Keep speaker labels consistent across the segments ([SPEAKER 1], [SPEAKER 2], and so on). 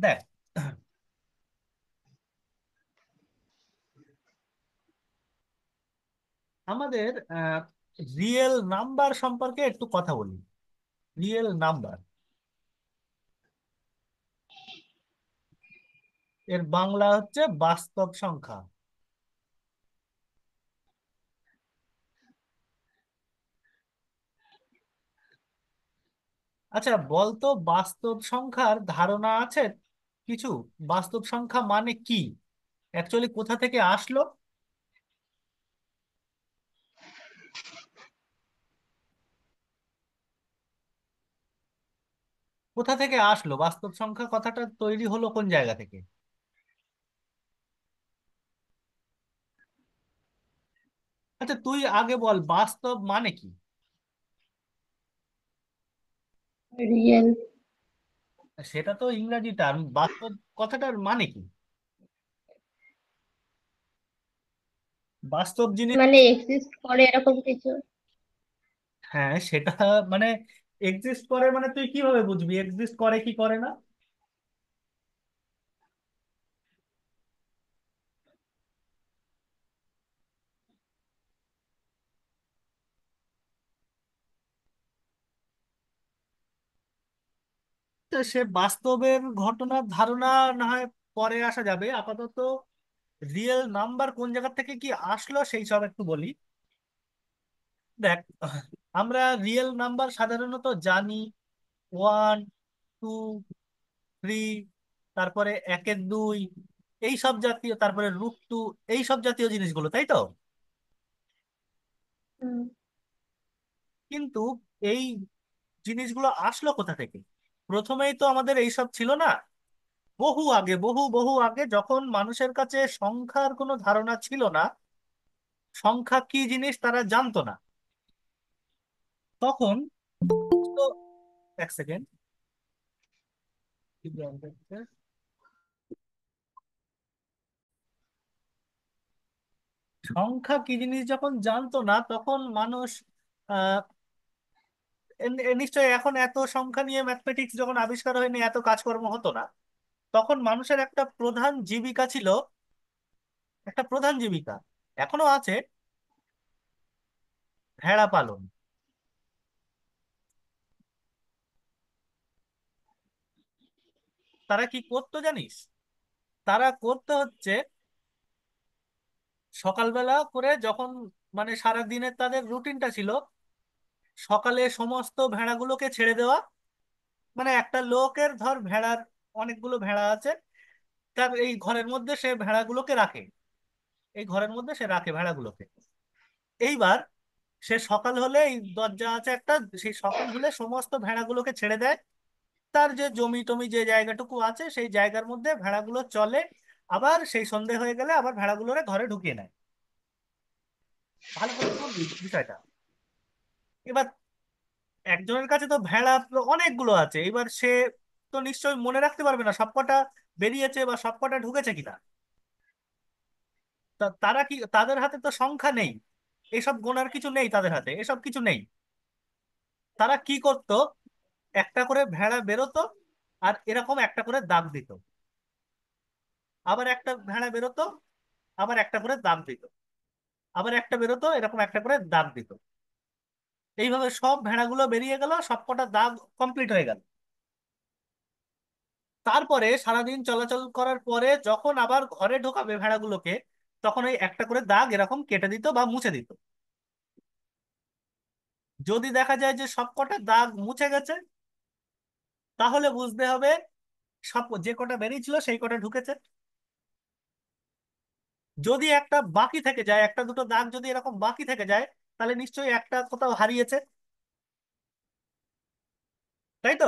[SPEAKER 1] দেখ, আমাদের real number সম্পর্কে একটু কথা বলি। রিয়েল নাম্বার এর বাংলা হচ্ছে বাস্তব সংখ্যা। আচ্ছা বলতো, বাস্তব সংখ্যার ধারণা আছে কিছু? বাস্তব সংখ্যা মানে কি, অ্যাকচুয়ালি কোথা থেকে আসলো? কোথা থেকে আসলো বাস্তব সংখ্যা, কথাটা তৈরি হলো কোন জায়গা থেকে? আচ্ছা তুই আগে বল, বাস্তব মানে কি?
[SPEAKER 2] রিয়েল।
[SPEAKER 1] সেটা তো ইংরাজি টার্ম, বাস্তব কথাটার মানে কি? বাস্তব জিনিস।
[SPEAKER 2] মানে এক্সিস্ট করে এরকম কিছু।
[SPEAKER 1] হ্যাঁ সেটা, মানে এক্সিস্ট করে মানে তুই কিভাবে বুঝবি এক্সিস্ট করে কি করে না? তো সে বাস্তবের ঘটনার ধারণা না হয় পরে আসা যাবে, আপাতত রিয়েল নাম্বার কোন জায়গা থেকে কি আসলো সেই সব একটু বলি। দেখ, আমরা রিয়েল নাম্বার সাধারণত জানি ওয়ান, টু, থ্রি, তারপরে একের দুই, এই সব জাতীয়, তারপরে √2, এই সব জাতীয় জিনিসগুলো, তাই তো?
[SPEAKER 2] হুম।
[SPEAKER 1] কিন্তু এই জিনিসগুলো আসলো কোথা থেকে? প্রথমেই তো আমাদের এইসব ছিল না। বহু আগে, বহু বহু আগে, যখন মানুষের কাছে সংখ্যার কোনো ধারণা ছিল না, সংখ্যা কি জিনিস তারা জানতো না, তখন তো, এক সেকেন্ড, সংখ্যা কি জিনিস যখন জানতো না, তখন মানুষ আহ নিশ্চয়ই এখন এত সংখ্যা নিয়ে ম্যাথমেটিক্স যখন আবিষ্কার হয়নি, এত কাজকর্ম হতো না। তখন মানুষের একটা প্রধান জীবিকা ছিল, একটা প্রধান জীবিকা এখনো আছে, ভেড়া পালন। তারা কি করতো জানিস? তারা করতে হচ্ছে, সকালবেলা করে যখন, মানে সারা দিনের তাদের রুটিনটা ছিল, সকালে সমস্ত ভেড়াগুলোকে ছেড়ে দেওয়া। মানে একটা লোকের ধর ভেড়ার, অনেকগুলো ভেড়া আছে, তার এই ঘরের মধ্যে সে ভেড়াগুলোকে রাখে, এই ঘরের মধ্যে সে রাখে ভেড়াগুলোকে। এইবার সে সকাল হলে, এই দরজা আছে একটা, সেই সকাল হলে সমস্ত ভেড়াগুলোকে ছেড়ে দেয়। তার যে জমি টমি যে জায়গাটুকু আছে সেই জায়গার মধ্যে ভেড়াগুলো চলে। আবার সেই সন্ধে হয়ে গেলে আবার ভেড়াগুলোরে ঘরে ঢুকিয়ে নেয়। ভালো করে শুনবি বিষয়টা। এবার একজনের কাছে তো ভেড়া অনেকগুলো আছে, এবার সে তো নিশ্চয়ই মনে রাখতে পারবে না সবকটা বেরিয়েছে বা সবকটা ঢুকেছে কিনা। তারা কি, তাদের হাতে তো সংখ্যা নেই, এসব গোনার কিছু নেই, তাদের হাতে এসব কিছু নেই। তারা কি করতো, একটা করে ভেড়া বেরোতো, আর এরকম একটা করে দাগ দিত। আবার একটা ভেড়া বেরোতো, আবার একটা করে দাগ দিত। আবার একটা বেরোতো, এরকম একটা করে দাগ দিত। এইভাবে সব ভেড়াগুলো বেরিয়ে গেল, সবকটা দাগ কমপ্লিট হয়ে গেল। তারপরে সারাদিন চলাচল করার পরে যখন আবার ঘরে ঢোকাবে ভেড়াগুলোকে, তখন ওই একটা করে দাগ এরকম কেটে দিত বা মুছে দিত। যদি দেখা যায় যে সবকটা দাগ মুছে গেছে, তাহলে বুঝতে হবে সব যে কটা বেরিয়েছিল সেই কটা ঢুকেছে। যদি একটা বাকি থেকে যায়, একটা দুটো দাগ যদি এরকম বাকি থেকে যায়, তাহলে নিশ্চয়ই একটা কোথাও হারিয়েছে, তাই তো?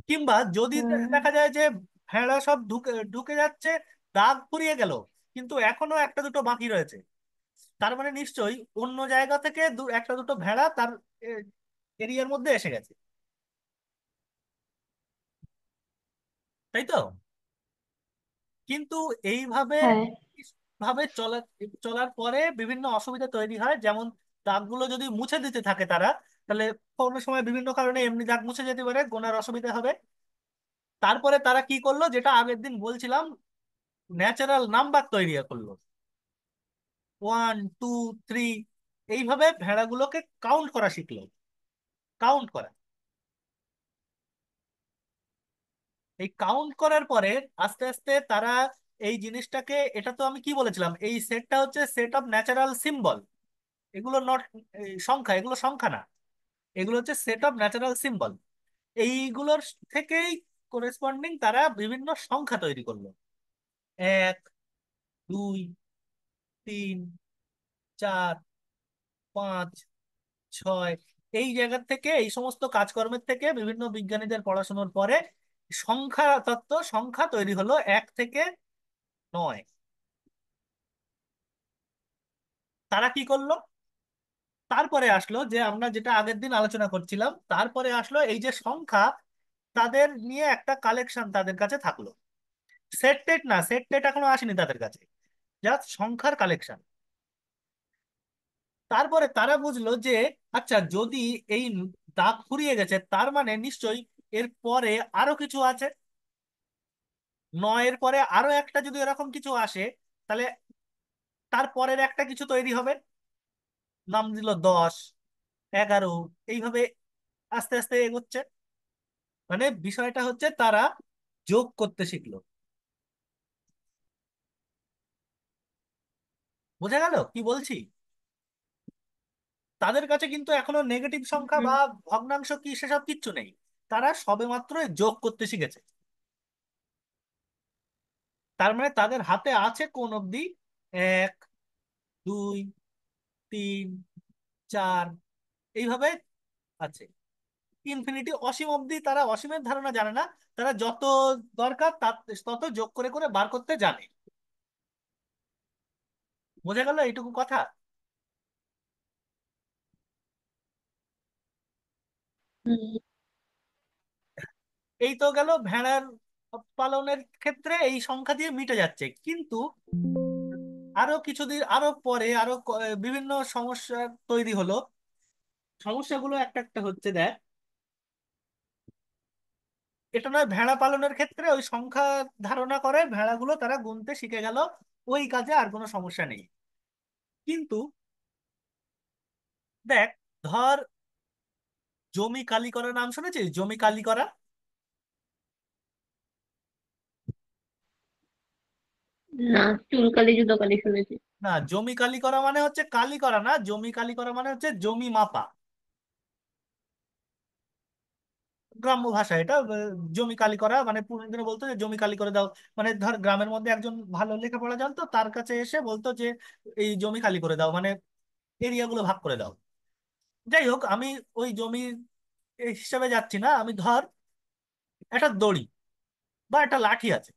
[SPEAKER 1] কিংবা যদি
[SPEAKER 2] হুম।
[SPEAKER 1] দেখা যায় যে ভেড়া সব ঢুকে ঢুকে যাচ্ছে, দাগ ফুরিয়ে গেল, কিন্তু এখনো একটা দুটো বাকি রয়েছে, তার মানে নিশ্চয়ই অন্য জায়গা থেকে একটা দুটো ভেড়া তার এরিয়ার মধ্যে এসে গেছে, তাই তো? কিন্তু এইভাবে
[SPEAKER 2] হ্যাঁ।
[SPEAKER 1] ভাবে চলার পরে বিভিন্ন অসুবিধা তৈরি হয়, যেমন দাগগুলো যদি মুছে দিতে থাকে তারা, তাহলে কোনো সময় বিভিন্ন কারণে এমনি দাগ মুছে যেতে পারে, গোনার অসুবিধা হবে। তারপরে তারা কি করলো, যেটা আগের দিন বলছিলাম, ন্যাচারাল নাম্বার তৈরি করলো, 1 2 3, এইভাবে ভেড়াগুলোকে কাউন্ট করা শিখলো, কাউন্ট করা। এই কাউন্ট করার পরে আস্তে আস্তে তারা এই জিনিসটাকে, এটা তো আমি কি বলেছিলাম, এই সেটটা হচ্ছে সেট অফ ন্যাচারাল সিম্বল। এগুলো নট সংখ্যা, এগুলো সংখ্যা না, এগুলো হচ্ছে সেট অফ ন্যাচারাল সিম্বল। এইগুলোর থেকেই করেসপন্ডিং তারা বিভিন্ন সংখ্যা তৈরি করলো, 1 2 3 4 5 6। এই জায়গা থেকে, এই সমস্ত কাজকর্মের থেকে বিভিন্ন বিজ্ঞানীদের পড়াশোনার পরে সংখ্যা তত্ত্ব, সংখ্যা তৈরি হলো 1 থেকে 9। তারা কি করলো, তারপরে আসলো যে আমরা যেটা আগের দিন আলোচনা করছিলাম, তারপরে আসলো এই যে সংখ্যা, তাদের নিয়ে একটা কালেকশন তাদের কাছে থাকলো। সেট টেট না, সেট টেট এখনো আসেনি তাদের কাছে, জাস্ট সংখ্যার কালেকশন। তারপরে তারা বুঝলো যে আচ্ছা, যদি এই দাগ ফুরিয়ে গেছে, তার মানে নিশ্চয়ই এর পরে আরো কিছু আছে। 9-এর পরে আরো একটা যদি এরকম কিছু আসে, তাহলে তার পরের একটা কিছু তৈরি হবে। নাম দিল 10 11, এইভাবে আস্তে আস্তে এগোচ্ছে। মানে বিষয়টা হচ্ছে তারা যোগ করতে শিখলো। বোঝা গেল কি বলছি? তাদের কাছে কিন্তু এখনো নেগেটিভ সংখ্যা
[SPEAKER 2] হুম।
[SPEAKER 1] বা ভগ্নাংশ কি সেসব কিচ্ছু নেই, তারা সবেমাত্র যোগ করতে শিখেছে। তার মানে তাদের হাতে আছে কোন অবধি, 1 2 3 4, এইভাবে আছে। ইনফিনিটি, অসীম অবধি তারা অসীমের ধারণা জানে না, তারা যত দরকার তার তত যোগ করে করে বার করতে জানে। বোঝা গেল এইটুকু কথা?
[SPEAKER 2] হুম।
[SPEAKER 1] এই তো গেল ভেড়ার পালনের ক্ষেত্রে, এই সংখ্যা দিয়ে মিটে যাচ্ছে। কিন্তু আরো কিছুদিন আরো পরে আরো বিভিন্ন সমস্যা তৈরি হলো। সমস্যাগুলো একটা একটা হচ্ছে, দেখ। এটা নয়, ভেড়া পালনের ক্ষেত্রে ওই সংখ্যা ধারণা করে ভেড়াগুলো তারা গুনতে শিখে গেল, ওই কাজে আর কোনো সমস্যা নেই। কিন্তু দেখ, ধর জমি কালি করার নাম শুনেছিস? জমি কালি করা।
[SPEAKER 2] না, চুনকালি জুতোকালি শুনেছি।
[SPEAKER 1] না, জমি কালি করা মানে হচ্ছে কালি করা না, জমি কালি করা মানে হচ্ছে জমি মাপা। গ্রাম্য ভাষা এটা, জমি কালি করা মানে পুরোনো দিনে বলতো যে জমি কালি করে দাও। মানে ধর গ্রামের মধ্যে একজন ভালো লেখাপড়া জানতো, তার কাছে এসে বলতো যে এই জমি খালি করে দাও, মানে এরিয়াগুলো ভাগ করে দাও। যাই হোক, আমি ওই জমি এই হিসাবে যাচ্ছি না। আমি ধর একটা দড়ি বা একটা লাঠি আছে,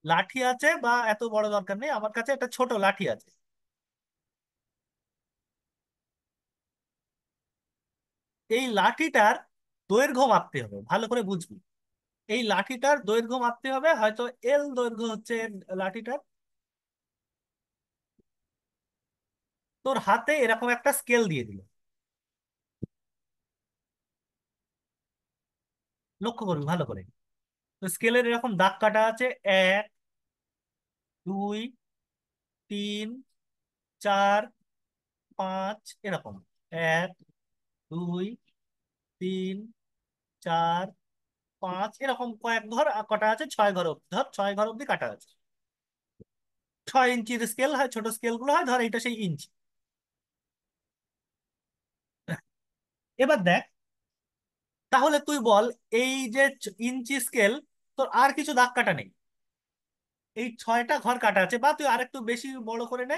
[SPEAKER 1] লাঠি আছে বা এত বড় দরকার নেই, আমার কাছে একটা ছোট লাঠি আছে। এই লাঠিটার দৈর্ঘ্য মাপতে হবে, ভালো করে বুঝবি। এই লাঠিটার দৈর্ঘ্য মাপতে হবে, হয়তো দৈর্ঘ্য হচ্ছে লাঠিটার। তোর হাতে এরকম একটা স্কেল দিয়ে দিল, লক্ষ্য করবি ভালো করে। তো স্কেলের এরকম দাগ কাটা আছে, 1 2 3 4 5, এরকম 1 2 3 4 5, এরকম কয়েক ঘর কাটা আছে, 6 ঘর অব্দি, ধর 6 ঘর অব্দি কাটা আছে। 6 ইঞ্চির স্কেল হয়, ছোট স্কেল গুলো হয়, ধর এটা সেই ইঞ্চি। এবার দেখ, তাহলে তুই বল, এই যে ইঞ্চি স্কেল, তোর আর কিছু দাগ কাটা নেই, এই 6টা ঘর কাটা আছে, বা তুই আরেকটু বেশি বড় করে নে,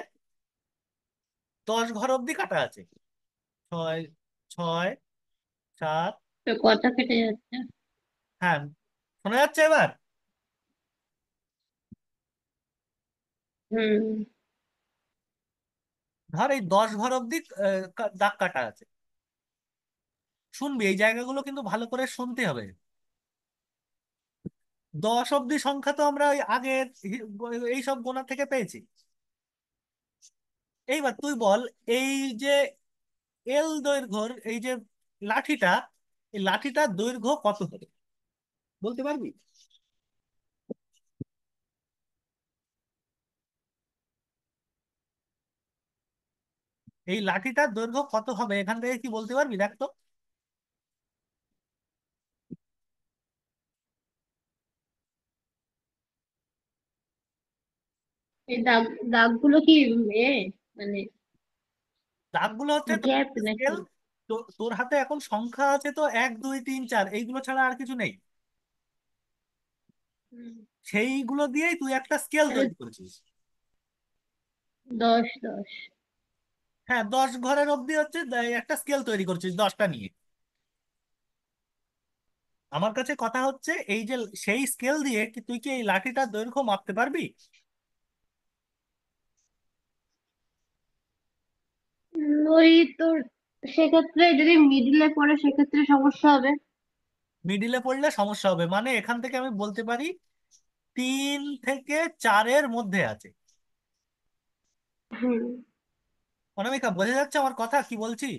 [SPEAKER 1] 10 ঘর অব্দি কাটা আছে। 6 6 7।
[SPEAKER 2] তো কথা কেটে যাচ্ছে।
[SPEAKER 1] হ্যাঁ, শোনা যাচ্ছে এবার?
[SPEAKER 2] হুম।
[SPEAKER 1] ধর এই 10 ঘর অব্দি দাগ কাটা আছে। শুনবি, এই জায়গাগুলো কিন্তু ভালো করে শুনতে হবে। 10 অব্দি সংখ্যা তো আমরা ওই আগের এইসব গোনা থেকে পেয়েছি। এইবার তুই বল, এই যে দৈর্ঘ্যর এই যে লাঠিটা, এই লাঠিটার দৈর্ঘ্য কত হবে? বলতে পারবি? এই লাঠিটার দৈর্ঘ্য কত হবে এখান থেকে কি বলতে পারবি, দেখ তো।
[SPEAKER 2] এই দাগগুলো কি এ মানে
[SPEAKER 1] দাগগুলো হচ্ছে তো
[SPEAKER 2] গ্যাপ নাকি?
[SPEAKER 1] স্কেল। তো তোর হাতে এখন সংখ্যা আছে তো 1 2 3 4, এইগুলো ছাড়া আর কিছু নেই।
[SPEAKER 2] হুম,
[SPEAKER 1] সেইগুলো দিয়েই তুই একটা স্কেল
[SPEAKER 2] তাহলে
[SPEAKER 1] তৈরি করেছিস।
[SPEAKER 2] 10 10।
[SPEAKER 1] হ্যাঁ, 10 ঘরের অবধি হচ্ছে একটা স্কেল তৈরি করছিস 10টা নিয়ে। আমার কাছে কথা হচ্ছে, এই যে সেই স্কেল দিয়ে কি তুই কি এই লাঠিটার দৈর্ঘ্য মাপতে পারবি?
[SPEAKER 2] ওই তোর সেক্ষেত্রে যদি মিডিলে পড়ে সেক্ষেত্রে সমস্যা হবে।
[SPEAKER 1] মিডিলে পড়লে সমস্যা হবে, মানে এখান থেকে আমি বলতে পারি 3 থেকে 4-এর মধ্যে আছে।
[SPEAKER 2] হুম।
[SPEAKER 1] অনামিকা, বোঝা যাচ্ছে আমার কথা কি বলছি?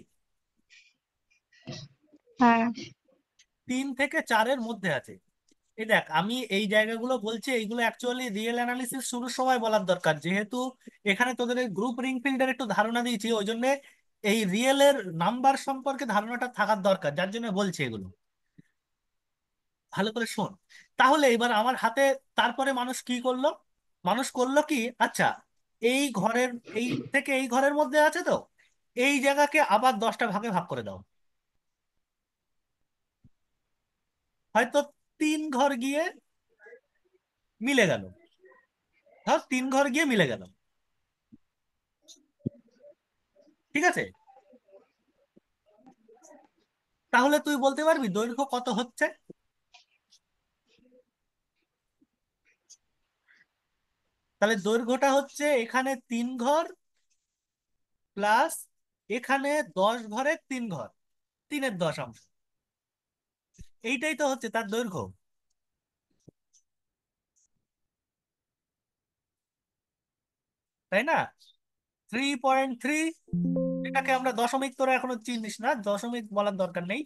[SPEAKER 2] হ্যাঁ।
[SPEAKER 1] 3 থেকে 4-এর মধ্যে আছে। এই দেখ, আমি এই জায়গাগুলো বলছি, এইগুলো অ্যাকচুয়ালি রিয়েল অ্যানালিসিস শুরুর সময় বলার দরকার, যেহেতু এখানে তোদের গ্রুপ রিং ফিল্ডের একটু ধারণা দিয়েছি, ওই জন্য এই রিয়েলের নাম্বার সম্পর্কে ধারণাটা থাকার দরকার, যার জন্য বলছি এগুলো। ভালো করে শোন। তাহলে এবার আমার হাতে, তারপরে মানুষ কি করলো? মানুষ করলো কি, আচ্ছা, এই ঘরের, এই থেকে এই ঘরের মধ্যে আছে তো, এই জায়গাকে আবার 10টা ভাগে ভাগ করে দাও। হয়তো 3 ঘর গিয়ে মিলে গেল, ধর 3 ঘর গিয়ে মিলে গেল, ঠিক আছে? তাহলে তুই বলতে পারবি দৈর্ঘ্য কত হচ্ছে? তাহলে দৈর্ঘ্যটা হচ্ছে এখানে 3 ঘর প্লাস এখানে 10 ঘরের 3 ঘর, 3/10 এইটাই তো হচ্ছে তার দৈর্ঘ্য, তাই না? 3.3, এটাকে আমরা দশমিক, তোরা এখনো চিনিস না, দশমিক বলার দরকার নেই।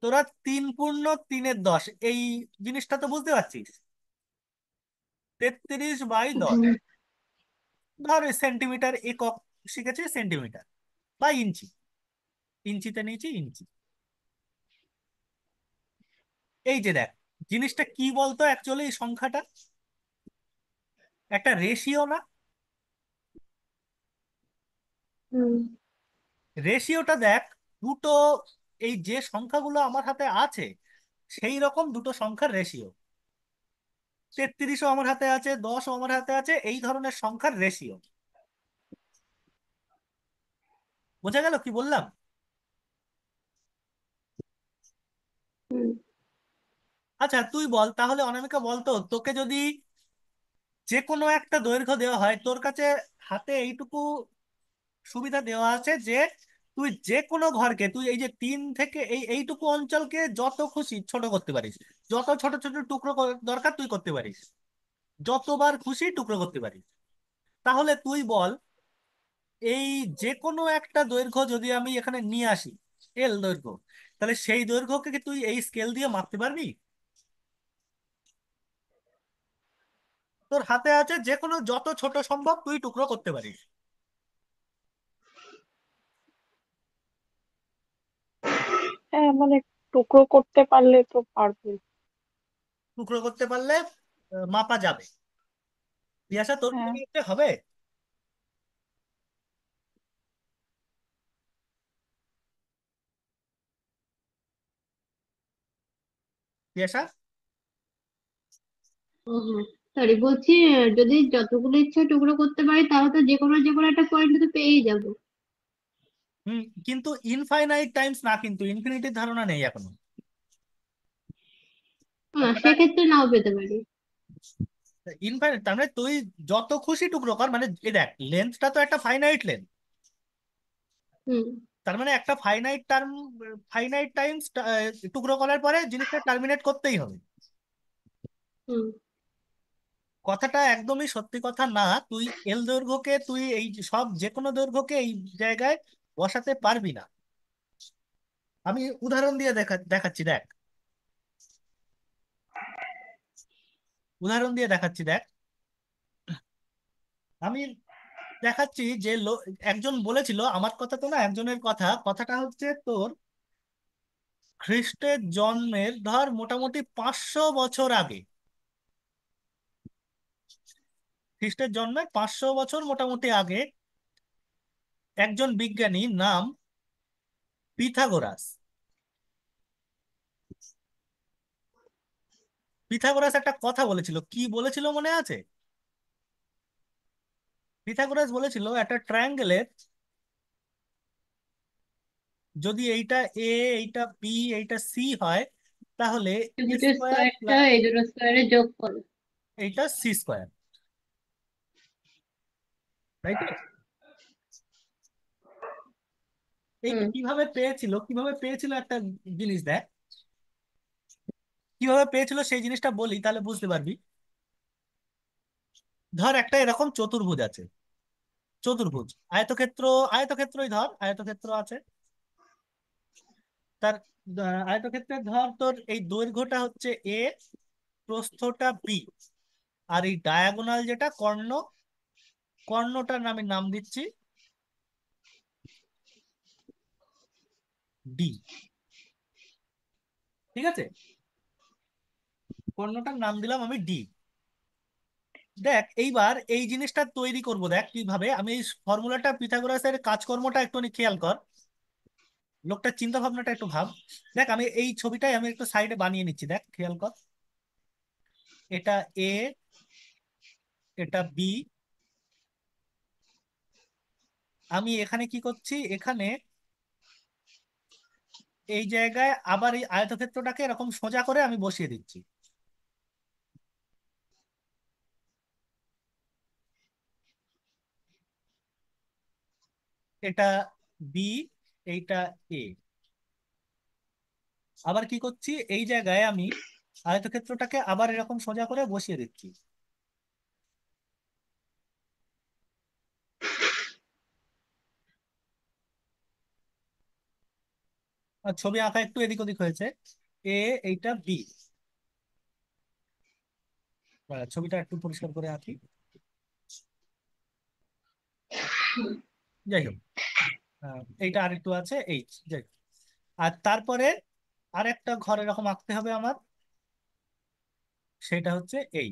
[SPEAKER 1] তোরা 3 পূর্ণ 3/10 এই জিনিসটা তো বুঝতে পারছিস। 33/10,
[SPEAKER 2] হুম।
[SPEAKER 1] ধর সেন্টিমিটার একক শিখেছি, সেন্টিমিটার বা ইঞ্চি, ইঞ্চিতে নিয়েছি ইঞ্চি। এই যে দেখ, জিনিসটা কি বলতো অ্যাকচুয়ালি, এই সংখ্যাটা একটা রেশিও না?
[SPEAKER 2] হুম।
[SPEAKER 1] রেশিওটা দেখ, দুটো, এই যে সংখ্যাগুলো আমার হাতে আছে সেই রকম দুটো সংখ্যার রেশিও, 33ও আমার হাতে আছে, 10ও আমার হাতে আছে, এই ধরনের সংখ্যার রেশিও। বোঝা গেল কি বললাম?
[SPEAKER 2] হুম।
[SPEAKER 1] আচ্ছা তুই বল তাহলে, অনামিকা বলতো, তোকে যদি যে কোনো একটা দৈর্ঘ্য দেওয়া হয় তোর কাছে, হাতে এইটুকু সুবিধা দেওয়া আছে যে তুই যে কোনো ঘরকে, তুই এই যে 3 থেকে এইটুকু অঞ্চলকে যত খুশি ছোট করতে পারিস, যত ছোট ছোট টুকরো দরকার তুই করতে পারিস, যতবার খুশি টুকরো করতে পারিস। তাহলে তুই বল, এই যে কোনো একটা দৈর্ঘ্য যদি আমি এখানে নিয়ে আসি, এল দৈর্ঘ্য, তাহলে সেই দৈর্ঘ্যকে কি তুই এই স্কেল দিয়ে মাপতে পারবি? তোর হাতে আছে, যে কোনো যত ছোট সম্ভব তুই টুকরো করতে পারিস।
[SPEAKER 3] হ্যাঁ মানে টুকরো করতে পারলে তো পারবো।
[SPEAKER 1] টুকরো করতে পারলে মাপা যাবে। পিয়াসা, তোর কি
[SPEAKER 3] হ্যাঁ।
[SPEAKER 1] মনে হচ্ছে হবে? পিয়াসা,
[SPEAKER 2] ও হ্যাঁ, সরি বলছি, যদি যতগুলো ইচ্ছা টুকরো করতে পারি তাহলে তো যে কোনো একটা পয়েন্ট তো পেয়েই যাবো।
[SPEAKER 1] হুম, কিন্তু ইনফাইনাইট টাইমস না, কিন্তু ইনফিনিটির ধারণা নেই এখনো।
[SPEAKER 2] হ্যাঁ,
[SPEAKER 1] কথাটা
[SPEAKER 2] সেক্ষেত্রে নাও পেতে পারি।
[SPEAKER 1] ইনফাইনাইট, তার মানে তুই যত খুশি টুকরো কর, মানে এই দেখ, লেন্থটা তো একটা ফাইনাইট লেন্থ,
[SPEAKER 2] হুম।
[SPEAKER 1] তার মানে একটা ফাইনাইট টার্ম, ফাইনাইট টাইমস টুকরো করার পরে জিনিসটা টার্মিনেট করতেই হবে।
[SPEAKER 2] হুম।
[SPEAKER 1] কথাটা একদমই সত্যি কথা না। তুই এল দৈর্ঘ্যকে, তুই এই যে সব যে কোনো দৈর্ঘ্যকে এই জায়গায় বসাতে পারবি না। আমি উদাহরণ দিয়ে দেখাচ্ছি, দেখ। উদাহরণ দিয়ে দেখাচ্ছি, দেখ। আমি দেখাচ্ছি যে একজন বলেছিল, আমার কথা তো না, একজনের কথা। কথাটা হচ্ছে তোর খ্রিস্টের জন্মের ধর মোটামুটি 500 বছর আগে। খ্রিস্টের জন্মের 500 বছর মোটামুটি আগে একজন বিজ্ঞানী নাম পিথাগোরাস। পিথাগোরাস একটা কথা বলেছিল, কি বলেছিল মনে আছে? পিথাগোরাস বলেছিল একটা ট্রায়াঙ্গেলের যদি এইটা এ, এইটা বি, এইটা সি হয়, তাহলে
[SPEAKER 2] এই
[SPEAKER 1] এ
[SPEAKER 2] দুটো
[SPEAKER 1] স্কোয়ার
[SPEAKER 2] স্কোয়ারটা
[SPEAKER 1] প্লাস
[SPEAKER 2] এই দুটো স্কোয়ারের যোগফল।
[SPEAKER 1] এইটা সি স্কোয়ার, তাই তো? এইটা
[SPEAKER 2] হুম।
[SPEAKER 1] কিভাবে পেয়েছিল একটা জিনিস দেখ। কিভাবে পেয়েছিল সেই জিনিসটা বলি, তাহলে বুঝতে পারবি। ধর একটা এরকম চতুর্ভুজ আছে, চতুর্ভুজ, আয়তক্ষেত্র, আয়তক্ষেত্রই ধর, আয়তক্ষেত্র আছে। তার আয়তক্ষেত্রের ধর তোর এই দৈর্ঘ্যটা হচ্ছে এ, প্রস্থটা বি, আর এই ডায়াগোনাল যেটা কর্ণ, কর্ণটার আমি নাম দিচ্ছি ডি। ঠিক আছে, কর্ণটার নাম দিলাম আমি ডি। দেখ এইবার এই জিনিসটা তৈরি করব, দেখ কিভাবে আমি এই ফর্মুলাটা, পিথাগোরাসের কাজকর্মটা একটু খেয়াল কর, লোকটার চিন্তা ভাবনাটা একটু ভাব। দেখ আমি এই ছবিটাই আমি একটু সাইডে বানিয়ে নিচ্ছি, দেখ খেয়াল কর। এটা এ, এটা বি। আমি এখানে কি করছি, এখানে এই জায়গায় আবার এই আয়তক্ষেত্রটাকে এরকম সোজা করে আমি বসিয়ে দিচ্ছি। এটা বি, এইটা এ। আবার কি করছি, এই জায়গায় আমি আয়তক্ষেত্রটাকে আবার এরকম সোজা করে বসিয়ে দিচ্ছি। আর ছবি আঁকা একটু এদিক ওদিক হয়েছে। এ, এইটা বি। ছবিটা একটু পরিষ্কার করে আঁকি। যাই হোক, এইটা আরেকটু আছে এইচ, যাই হোক। আর তারপরে আরেকটা ঘর এরকম আঁকতে হবে আমার, সেটা হচ্ছে এই।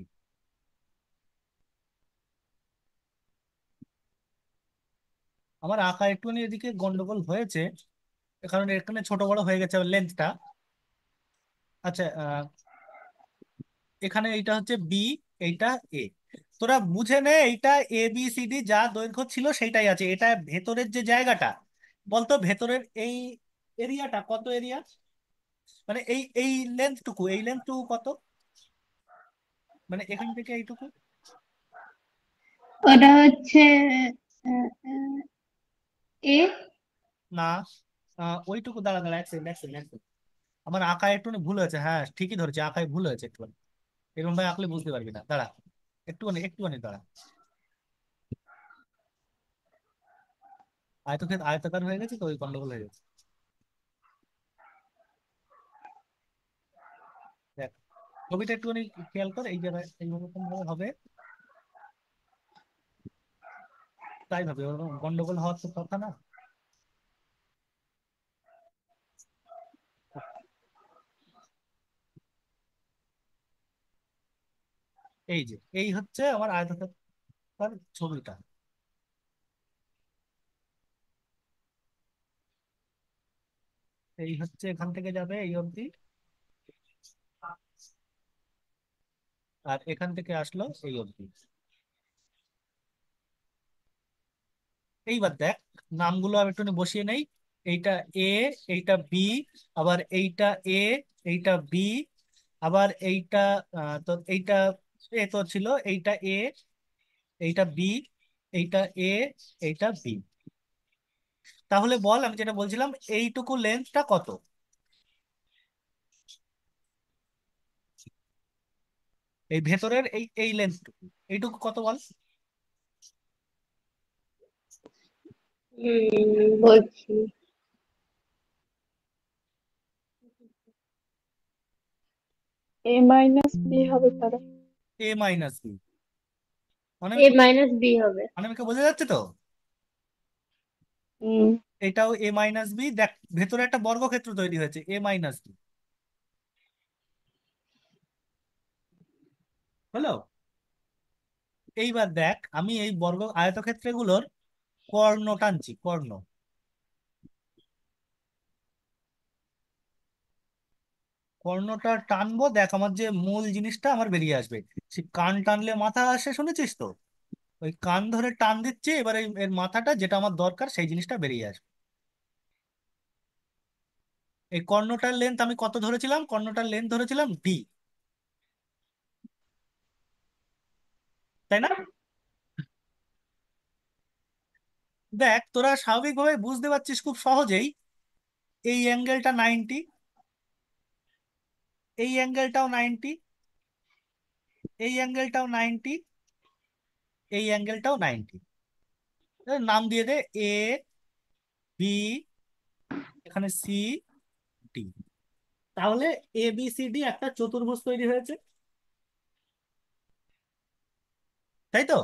[SPEAKER 1] আমার আঁকা একটুখানি এদিকে গন্ডগোল হয়েছে, কারণ এখানে ছোট বড় হয়ে গেছে লেন্থটা। আচ্ছা, এখানে এইটা হচ্ছে বি, এইটা এ। তোরা বুঝে নে, এইটা এ বি সি ডি যা দৈর্ঘ্য ছিল সেটাই আছে। এটা ভেতরের যে জায়গাটা, বলতো ভেতরের এই এরিয়াটা কত এরিয়া, মানে এই লেন্থটুকু কত, মানে এখান থেকে এইটুকু।
[SPEAKER 2] ওটা হচ্ছে আহ, আহ, এ।
[SPEAKER 1] না, ওইটুকু, দাঁড়া দাঁড়া, এক সেকেন্ড এক সেকেন্ড এক সেকেন্ড। আমার আঁকায় একটু ভুল হয়েছে, হ্যাঁ ঠিকই ধরেছে, আঁকায় ভুল হয়েছে একটু। এরকম ভাবে আঁকলে বুঝতে পারবি না, দাঁড়া একটুখানি একটুখানি দাঁড়া। আয়তকার হয়ে গেছে তো, ওই গন্ডগোল হয়ে গেছে। দেখ ছবিটা একটুখানি খেয়াল কর, এই জায়গায় এইরকম ভাবে হবে, তাই ভাবে ওরকম গন্ডগোল হওয়ার তো কথা না। এই যে এই হচ্ছে আমার আয়তকার ছবিটা। এই হচ্ছে এখান থেকে যাবে এই অবধি, আর এখান থেকে আসলো এই অবধি। এইবার দেখ নামগুলো আমি একটু বসিয়ে নেই। এইটা এ, এইটা বি, আবার এইটা এ, এইটা বি, আবার এইটা তো এইটা এ তো ছিল, এইটা এ, এইটা বি, এইটা এ, এইটা বি। তাহলে বল, আমি যেটা বলছিলাম, এইটুকু লেন্থটা কত? এই ভেতরের এই এই লেন্থটুকু, এইটুকু কত বল?
[SPEAKER 2] বলছি।
[SPEAKER 3] এ মাইনাস বি হবে তাহলে।
[SPEAKER 1] এ মাইনাস বি।
[SPEAKER 2] এ মাইনাস বি হবে।
[SPEAKER 1] অনামিকা বোঝা যাচ্ছে তো?
[SPEAKER 3] হুম।
[SPEAKER 1] এটাও এ মাইনাস বি, দেখ ভেতরে একটা বর্গক্ষেত্র তৈরি হয়েছে এ মাইনাস বি। হলো? এইবার দেখ আমি এই বর্গ আয়তক্ষেত্রগুলোর কর্ণ টানছি, কর্ণ। কর্ণটা টানবো, দেখ আমার যে মূল জিনিসটা আমার বেরিয়ে আসবে। সে কান টানলে মাথা আসে, শুনেছিস তো? ওই কান ধরে টান দিচ্ছে, এবার এর মাথাটা যেটা আমার দরকার সেই জিনিসটা বেরিয়ে আসবে। এই কর্ণটার লেন্থ আমি কত ধরেছিলাম? কর্ণটার লেন্থ ধরেছিলাম ডি, তাই না? দেখ তোরা স্বাভাবিকভাবে বুঝতে পারছিস খুব সহজেই, এই অ্যাঙ্গেলটা 90, এই অ্যাঙ্গেলটাও 90, এই অ্যাঙ্গেলটাও 90, এই অ্যাঙ্গেলটাও 90। নাম দিয়ে দে এ, বি, এখানে সি, ডি। তাহলে এ বি সি ডি একটা চতুর্ভুজ তৈরি হয়েছে, তাই তো?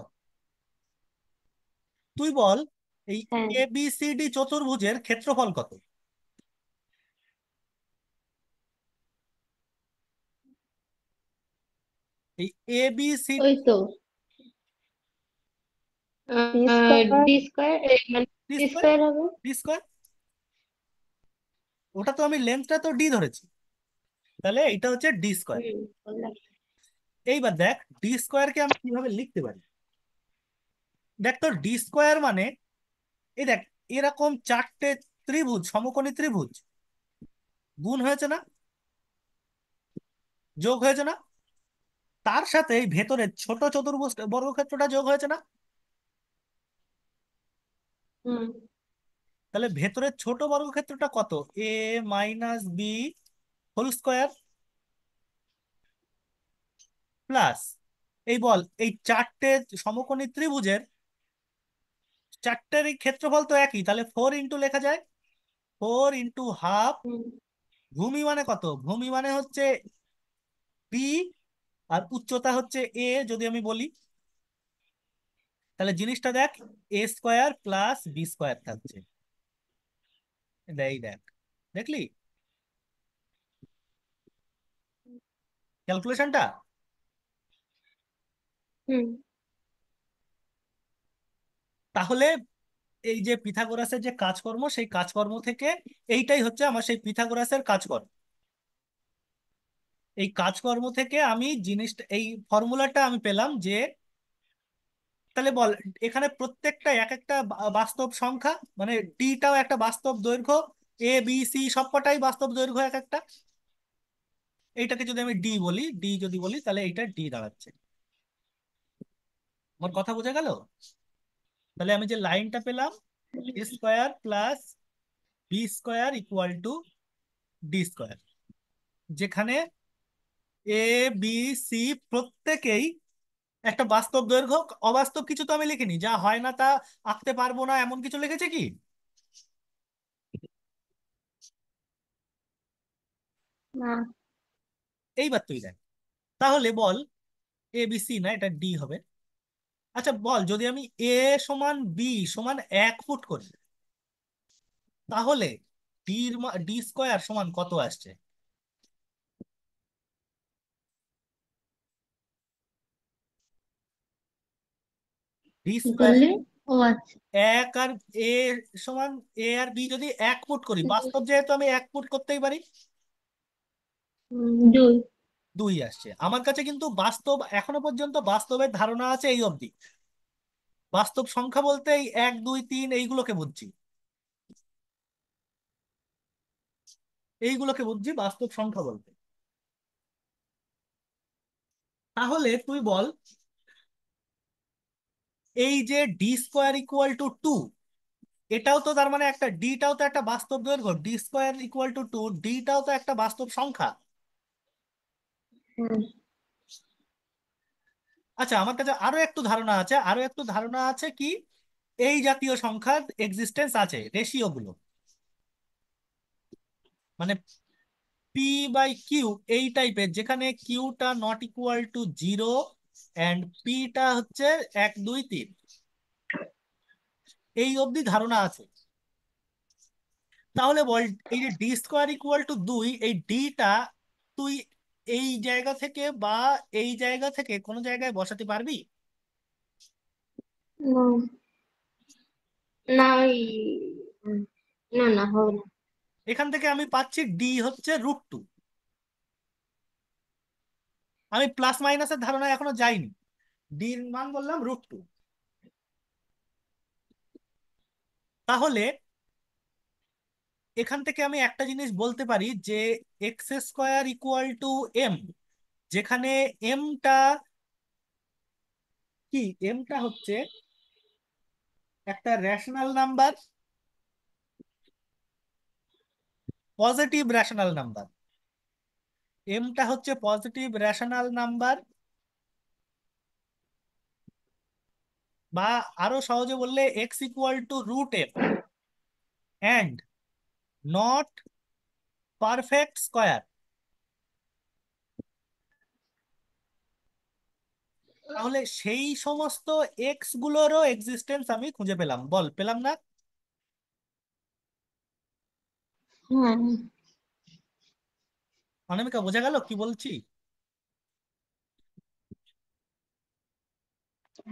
[SPEAKER 1] তুই বল এই
[SPEAKER 2] হ্যাঁ,
[SPEAKER 1] এ বি সি ডি চতুর্ভুজের ক্ষেত্রফল কত? এই এ বি সি
[SPEAKER 2] ওই তো
[SPEAKER 3] বি স্কোয়ার।
[SPEAKER 2] ডি স্কোয়ার, মানে
[SPEAKER 1] ডি
[SPEAKER 2] ডি
[SPEAKER 1] স্কোয়ার,
[SPEAKER 2] স্কোয়ার হবে।
[SPEAKER 1] D square. ওটা তো আমি লেন্থটা তো ডি ধরেছি, তাহলে এটা হচ্ছে ডি স্কোয়ার।
[SPEAKER 2] বললাম।
[SPEAKER 1] এইবার দেখ ডি স্কোয়ারকে আমি কিভাবে লিখতে পারি। দেখ তোর ডি স্কোয়ার মানে, এই দেখ এরকম চারটে ত্রিভুজ, সমকোণী ত্রিভুজ গুণ হয়েছে না, যোগ হয়েছে না, তার সাথে এই ভেতরের ছোট চতুর্ভুজ বর্গক্ষেত্রটা যোগ হয়েছে না।
[SPEAKER 2] হুম।
[SPEAKER 1] তাহলে ভেতরের ছোট বর্গক্ষেত্রটা কত? A minus B whole square plus, এই বল এই চারটে সমকোণী ত্রিভুজের চারটের এই ক্ষেত্রফল তো একই, তাহলে 4 ইন্টু লেখা যায়, 4 ইন্টু হাফ।
[SPEAKER 2] হুম।
[SPEAKER 1] ভূমি মানে কত? ভূমি মানে হচ্ছে বি, আর উচ্চতা হচ্ছে এ যদি আমি বলি। তাহলে জিনিসটা দেখ, এ স্কোয়ার প্লাস বি স্কোয়ার থাকছে। এই দেখ, দেখলি ক্যালকুলেশনটা?
[SPEAKER 2] হুম।
[SPEAKER 1] তাহলে এই যে পিথাগোরাসের যে কাজকর্ম, সেই কাজকর্ম থেকে এইটাই হচ্ছে আমার সেই পিথাগোরাসের কাজকর্ম। এই কাজকর্ম থেকে আমি জিনিসটা, এই ফর্মুলাটা আমি পেলাম যে, তাহলে বল এখানে প্রত্যেকটা এক একটা বাস্তব সংখ্যা, মানে ডিটাও একটা বাস্তব দৈর্ঘ্য, এ বি সি সবকটাই বাস্তব দৈর্ঘ্য এক একটা। এইটাকে যদি আমি ডি বলি, ডি যদি বলি তাহলে এইটা ডি দাঁড়াচ্ছে। আমার কথা বোঝা গেল? তাহলে আমি যে লাইনটা পেলাম, A square plus B square equal to D square, যেখানে এ বি সি প্রত্যেকেই একটা বাস্তব দৈর্ঘ্য। অবাস্তব কিছু তো আমি লিখিনি, যা হয় না তা আঁকতে পারবো না এমন কিছু লিখেছে কি?
[SPEAKER 2] না।
[SPEAKER 1] এইবার তুই দেখ, তাহলে বল এ বি সি না, এটা ডি হবে। আচ্ছা বল যদি আমি এ সমান বি সমান 1 ফুট করি, তাহলে ডি স্কোয়ার সমান কত আসছে? ডি
[SPEAKER 2] কি
[SPEAKER 1] স্কোয়ার
[SPEAKER 2] করলে? ও আচ্ছা।
[SPEAKER 1] এক আর এ সমান, এ আর বি যদি 1 ফুট করি, বাস্তব যেহেতু আমি 1 ফুট করতেই পারি,
[SPEAKER 2] দুই।
[SPEAKER 1] 2 আসছে আমার কাছে। কিন্তু বাস্তব এখনো পর্যন্ত বাস্তবের ধারণা আছে এই অবধি। বাস্তব সংখ্যা বলতে এই 1 2 3 এইগুলোকে বুঝছি, এইগুলোকে বুঝছি বাস্তব সংখ্যা বলতে। তাহলে তুই বল এই যে ডি স্কোয়ার ইকুয়াল টু 2, এটাও তো তার মানে একটা, ডিটাও তো একটা বাস্তব দৈর্ঘ্য, ডি স্কোয়ার ইকুয়াল টু 2, ডিটাও তো একটা বাস্তব সংখ্যা।
[SPEAKER 2] হুম।
[SPEAKER 1] আচ্ছা আমার কাছে আরো একটু ধারণা আছে, আরো একটু ধারণা আছে কি, এই জাতীয় সংখ্যার এক্সিস্টেন্স আছে, রেশিও গুলো, মানে পি বাই কিউ এই টাইপের, যেখানে কিউটা নট ইকুয়াল টু 0 অ্যান্ড পিটা হচ্ছে 1 2 3। এই অবধি ধারণা আছে। তাহলে বল, এই যে d² = 2, এই ডিটা তুই এই জায়গা থেকে বা এই জায়গা থেকে কোনো জায়গায় বসাতে পারবি?
[SPEAKER 2] না, না, উম, না, না, হবে না।
[SPEAKER 1] এখান থেকে আমি পাচ্ছি ডি হচ্ছে √2। আমি প্লাস মাইনাসের ধারণা এখনো যাইনি, ডির মান বললাম √2। তাহলে এখান থেকে আমি একটা জিনিস বলতে পারি যে x² = m, যেখানে এমটা কি, এমটা হচ্ছে একটা rational number, positive rational number. এমটা হচ্ছে পজিটিভ রেশনাল নাম্বার, বা আরো সহজে বললে x = √m and not perfect square. তাহলে সেই সমস্ত এক্স গুলোরও এক্সিস্টেন্স আমি খুঁজে পেলাম, বল পেলাম না?
[SPEAKER 2] হ্যাঁ,
[SPEAKER 1] অনামিকা, বোঝা গেল কি বলছি?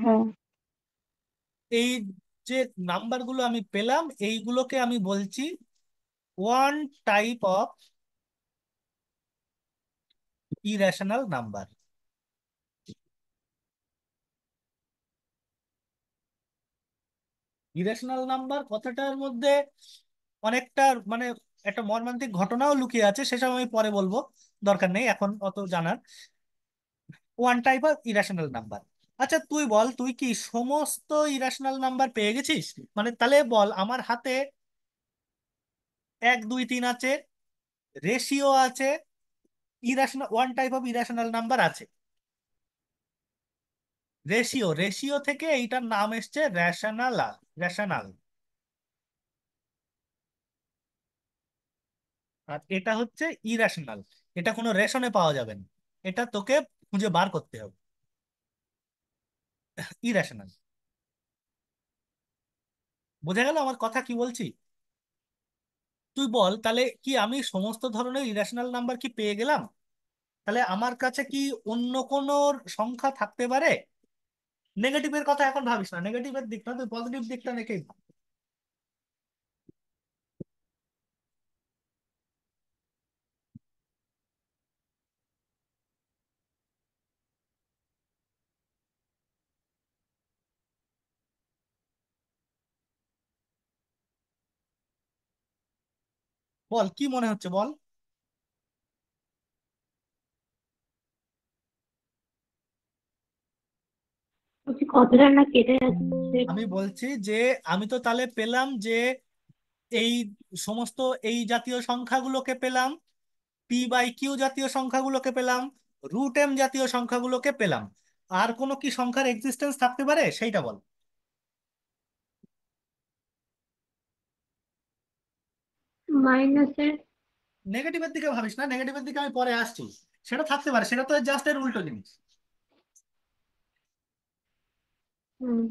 [SPEAKER 3] হ্যাঁ।
[SPEAKER 1] এই যে নাম্বারগুলো আমি পেলাম, এইগুলোকে আমি বলছি one type of irrational number. Irrational number কথাটার মধ্যে অনেকটা মানে একটা মর্মান্তিক ঘটনাও লুকিয়ে আছে, সেসব আমি পরে বলবো, দরকার নেই এখন অত জানার। One type of irrational number. আচ্ছা তুই বল, তুই কি সমস্ত ইরেশনাল নাম্বার পেয়ে গেছিস? মানে তাহলে বল, আমার হাতে 1 2 3 আছে, রেশিও আছে, irrational one type of irrational number আছে। রেশিও, রেশিও থেকে এইটার নাম এসছে রেশনাল। রেশনাল। আর এটা হচ্ছে ইরেশনাল। এটা কোনো রেশনে পাওয়া যাবে না, এটা তোকে খুঁজে বার করতে হবে। ইরেশনাল। বোঝা গেল আমার কথা কি বলছি? তুই বল তাহলে, কি আমি সমস্ত ধরনের ইরেশনাল নাম্বার কি পেয়ে গেলাম? তাহলে আমার কাছে কি অন্য কোনো সংখ্যা থাকতে পারে? নেগেটিভের কথা এখন ভাবিস না, নেগেটিভের দিকটা, তুই পজিটিভ দিকটা রেখেই ভাব। বল কি মনে হচ্ছে, বল।
[SPEAKER 2] বলছি কথাটা না কেটে যাচ্ছে।
[SPEAKER 1] আমি বলছি যে আমি তো তাহলে পেলাম যে এই সমস্ত এই জাতীয় সংখ্যাগুলোকে পেলাম, p/q জাতীয় সংখ্যাগুলোকে পেলাম, √m জাতীয় সংখ্যাগুলোকে পেলাম। আর কোনো কি সংখ্যার এক্সিস্টেন্স থাকতে পারে সেইটা বল।
[SPEAKER 2] মাইনাসের।
[SPEAKER 1] নেগেটিভের দিকে ভাবিস না, নেগেটিভের দিকে আমি পরে আসছি। সেটা থাকতে পারে, সেটা তো জাস্ট এর উল্টো জিনিস।
[SPEAKER 2] হুম।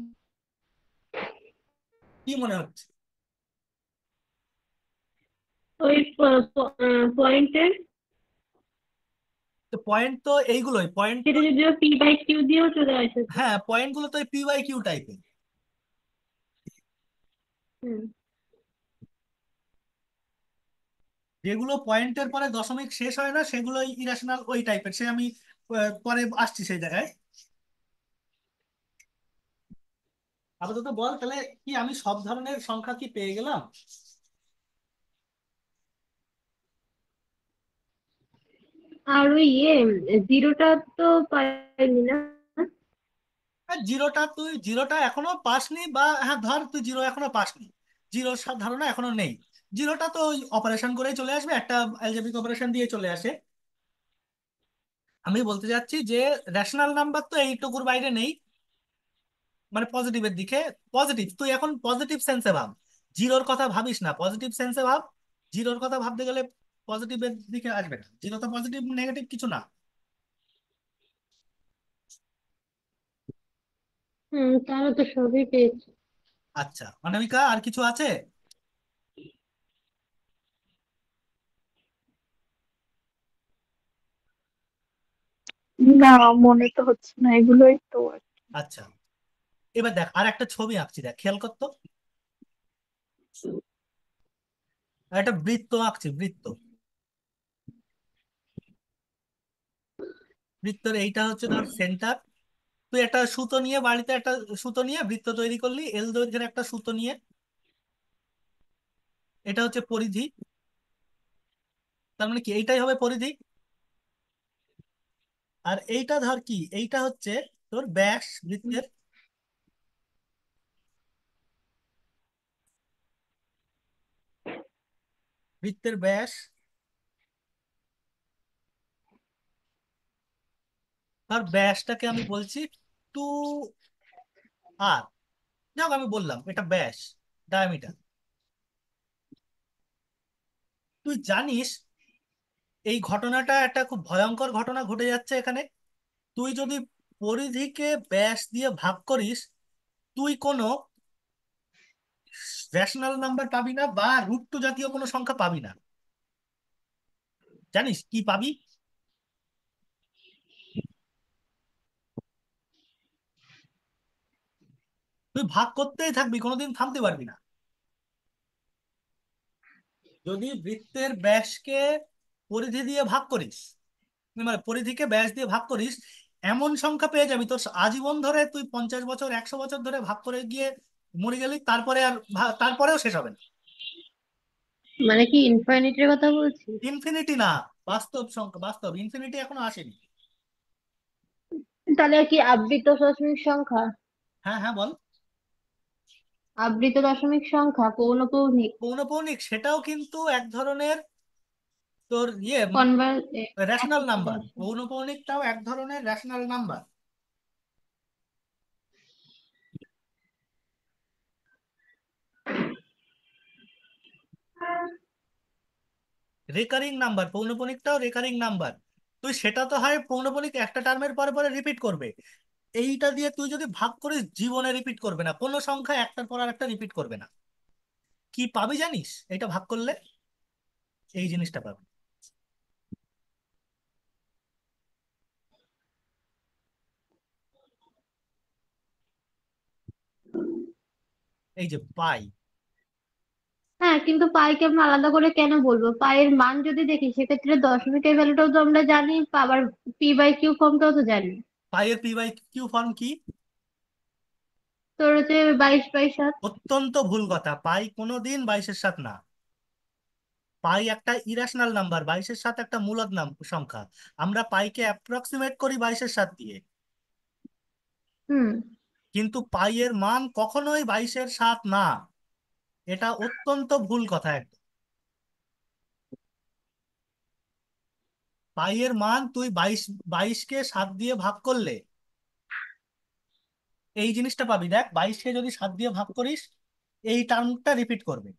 [SPEAKER 1] কি মনে হচ্ছে?
[SPEAKER 2] ওই পয়েন্টের,
[SPEAKER 1] তো পয়েন্ট তো এইগুলোই, পয়েন্ট তো।
[SPEAKER 2] সেটা যদিও p/q দিয়েও চলে আসে তো।
[SPEAKER 1] হ্যাঁ, পয়েন্ট গুলো তো p/q টাইপের।
[SPEAKER 2] হুম।
[SPEAKER 1] যেগুলো পয়েন্টের পরে দশমিক শেষ হয় না সেগুলো ইরাশনাল ওই টাইপের, সে আমি পরে আসছি সেই জায়গায়। আপাতত বল তাহলে, কি আমি সব ধরনের সংখ্যা কি পেয়ে গেলাম?
[SPEAKER 2] আর ওই জিরোটা তো পাইনি না।
[SPEAKER 1] আর জিরোটা, তুই জিরোটা এখনো পাসনি, বা হ্যাঁ ধর তুই জিরো এখনো পাসনি, জিরোর ধারণা এখনো নেই। জিরোটা তো অপারেশন করেই চলে আসবে, একটা অ্যালজেব্রিক অপারেশন দিয়ে চলে আসে। আমি বলতে যাচ্ছি যে রেশনাল নাম্বার তো এইটুকুর বাইরে নেই, মানে পজিটিভের দিকে। পজিটিভ, তুই এখন পজিটিভ সেন্সে ভাব, জিরোর কথা ভাবিস না, পজিটিভ সেন্সে ভাব। জিরোর কথা ভাবতে গেলে পজিটিভের দিকে আসবে না, জিরো তো পজিটিভ নেগেটিভ কিছু না।
[SPEAKER 2] তাহলে তো সবই পেয়েছি।
[SPEAKER 1] আচ্ছা অনামিকা, আর কিছু আছে?
[SPEAKER 3] না, মনে তো হচ্ছে না, এগুলোই তো
[SPEAKER 1] আচ্ছা, এবার দেখ আর একটা ছবি আঁকছি, দেখ খেয়াল কর তো। আর একটা বৃত্ত আঁকছি, বৃত্ত। বৃত্তের এইটা হচ্ছে ধর সেন্টার। তুই একটা সুতো নিয়ে বাড়িতে একটা সুতো নিয়ে বৃত্ত তৈরি করলি, এল দৈর্ঘ্যের একটা সুতো নিয়ে। এটা হচ্ছে পরিধি। তার মানে কি এইটাই হবে পরিধি। আর এইটা ধর কি, এইটা হচ্ছে তোর ব্যাস বৃত্তের। বৃত্তের ব্যাস। ধর ব্যাসটাকে আমি বলছি 2r। যাক আমি বললাম এটা ব্যাস, ডায়ামিটার। তুই জানিস এই ঘটনাটা একটা খুব ভয়ঙ্কর ঘটনা ঘটে যাচ্ছে এখানে। তুই যদি পরিধিকে ব্যাস দিয়ে ভাগ করিস, তুই কোনো রেশনাল নাম্বার পাবি না বা √2 জাতীয় কোনো সংখ্যা পাবি না। জানিস কি পাবি? তুই ভাগ করতেই থাকবি, কোনোদিন থামতে পারবি না। যদি বৃত্তের ব্যাসকে পরিধি দিয়ে ভাগ করিস, মানে পরিধিকে ব্যাস দিয়ে ভাগ করিস, এমন সংখ্যা পেয়ে যাবি তোর আজীবন ধরে, তুই 50 বছর 100 বছর ধরে ভাগ করে গিয়ে মরে গেলি, তারপরে আর তারপরেও শেষ হবে না।
[SPEAKER 2] মানে কি ইনফাইনিটির কথা বলছিস?
[SPEAKER 1] ইনফিনিটি না, বাস্তব সংখ্যা, বাস্তব ইনফিনিটি এখনো আসেনি।
[SPEAKER 2] তাহলে কি আবৃত দশমিক সংখ্যা?
[SPEAKER 1] হ্যাঁ হ্যাঁ বল।
[SPEAKER 2] আবৃত দশমিক সংখ্যা, পৌনঃপুনিক।
[SPEAKER 1] পৌনঃপুনিক সেটাও কিন্তু এক ধরনের তোর ইয়ে
[SPEAKER 2] কনভার
[SPEAKER 1] রেশনাল নাম্বার। পৌনঃপুনিকটাও এক ধরনের রেশনাল নাম্বার। রেকারিং নাম্বার, পৌনঃপুনিকটাও রেকারিং নাম্বার। তুই সেটা তো হয় পৌনঃপুনিক একটা টার্মের পরে পরে রিপিট করবে। এইটা দিয়ে তুই যদি ভাগ করিস, জীবনে রিপিট করবে না, কোনো সংখ্যা একটার পর আরেকটা রিপিট করবে না। কি পাবি জানিস এটা ভাগ করলে? এই জিনিসটা পাবি। এই যে পাই।
[SPEAKER 2] হ্যাঁ, কিন্তু পাইকে আমরা আলাদা করে কেন বলবো? পায়ের মান যদি দেখি সেক্ষেত্রে দশমিকের ভ্যালুটাও তো আমরা জানি, আবার P/Q ফর্মটাও তো জানি।
[SPEAKER 1] পাই এর P/Q ফর্ম কি?
[SPEAKER 2] তোর হচ্ছে 22/7।
[SPEAKER 1] অত্যন্ত ভুল কথা, পাই কোনোদিন 22-এর সাত না। পাই একটা ইরাশনাল নাম্বার, 22-এর সাত একটা মূলদ সংখ্যা। আমরা পাইকে অ্যাপ্রক্সিমেট করি 22-এর সাত দিয়ে।
[SPEAKER 2] হুম।
[SPEAKER 1] কিন্তু পাই এর মান কখনোই 22-এর সাত না। এটা অত্যন্ত ভুল কথা একটা। পাই এর মান তুই 22কে 7 দিয়ে ভাগ করলে এই জিনিসটা পাবি। দেখ 22কে যদি 7 দিয়ে ভাগ করিস, এই টার্মটা রিপিট করবে।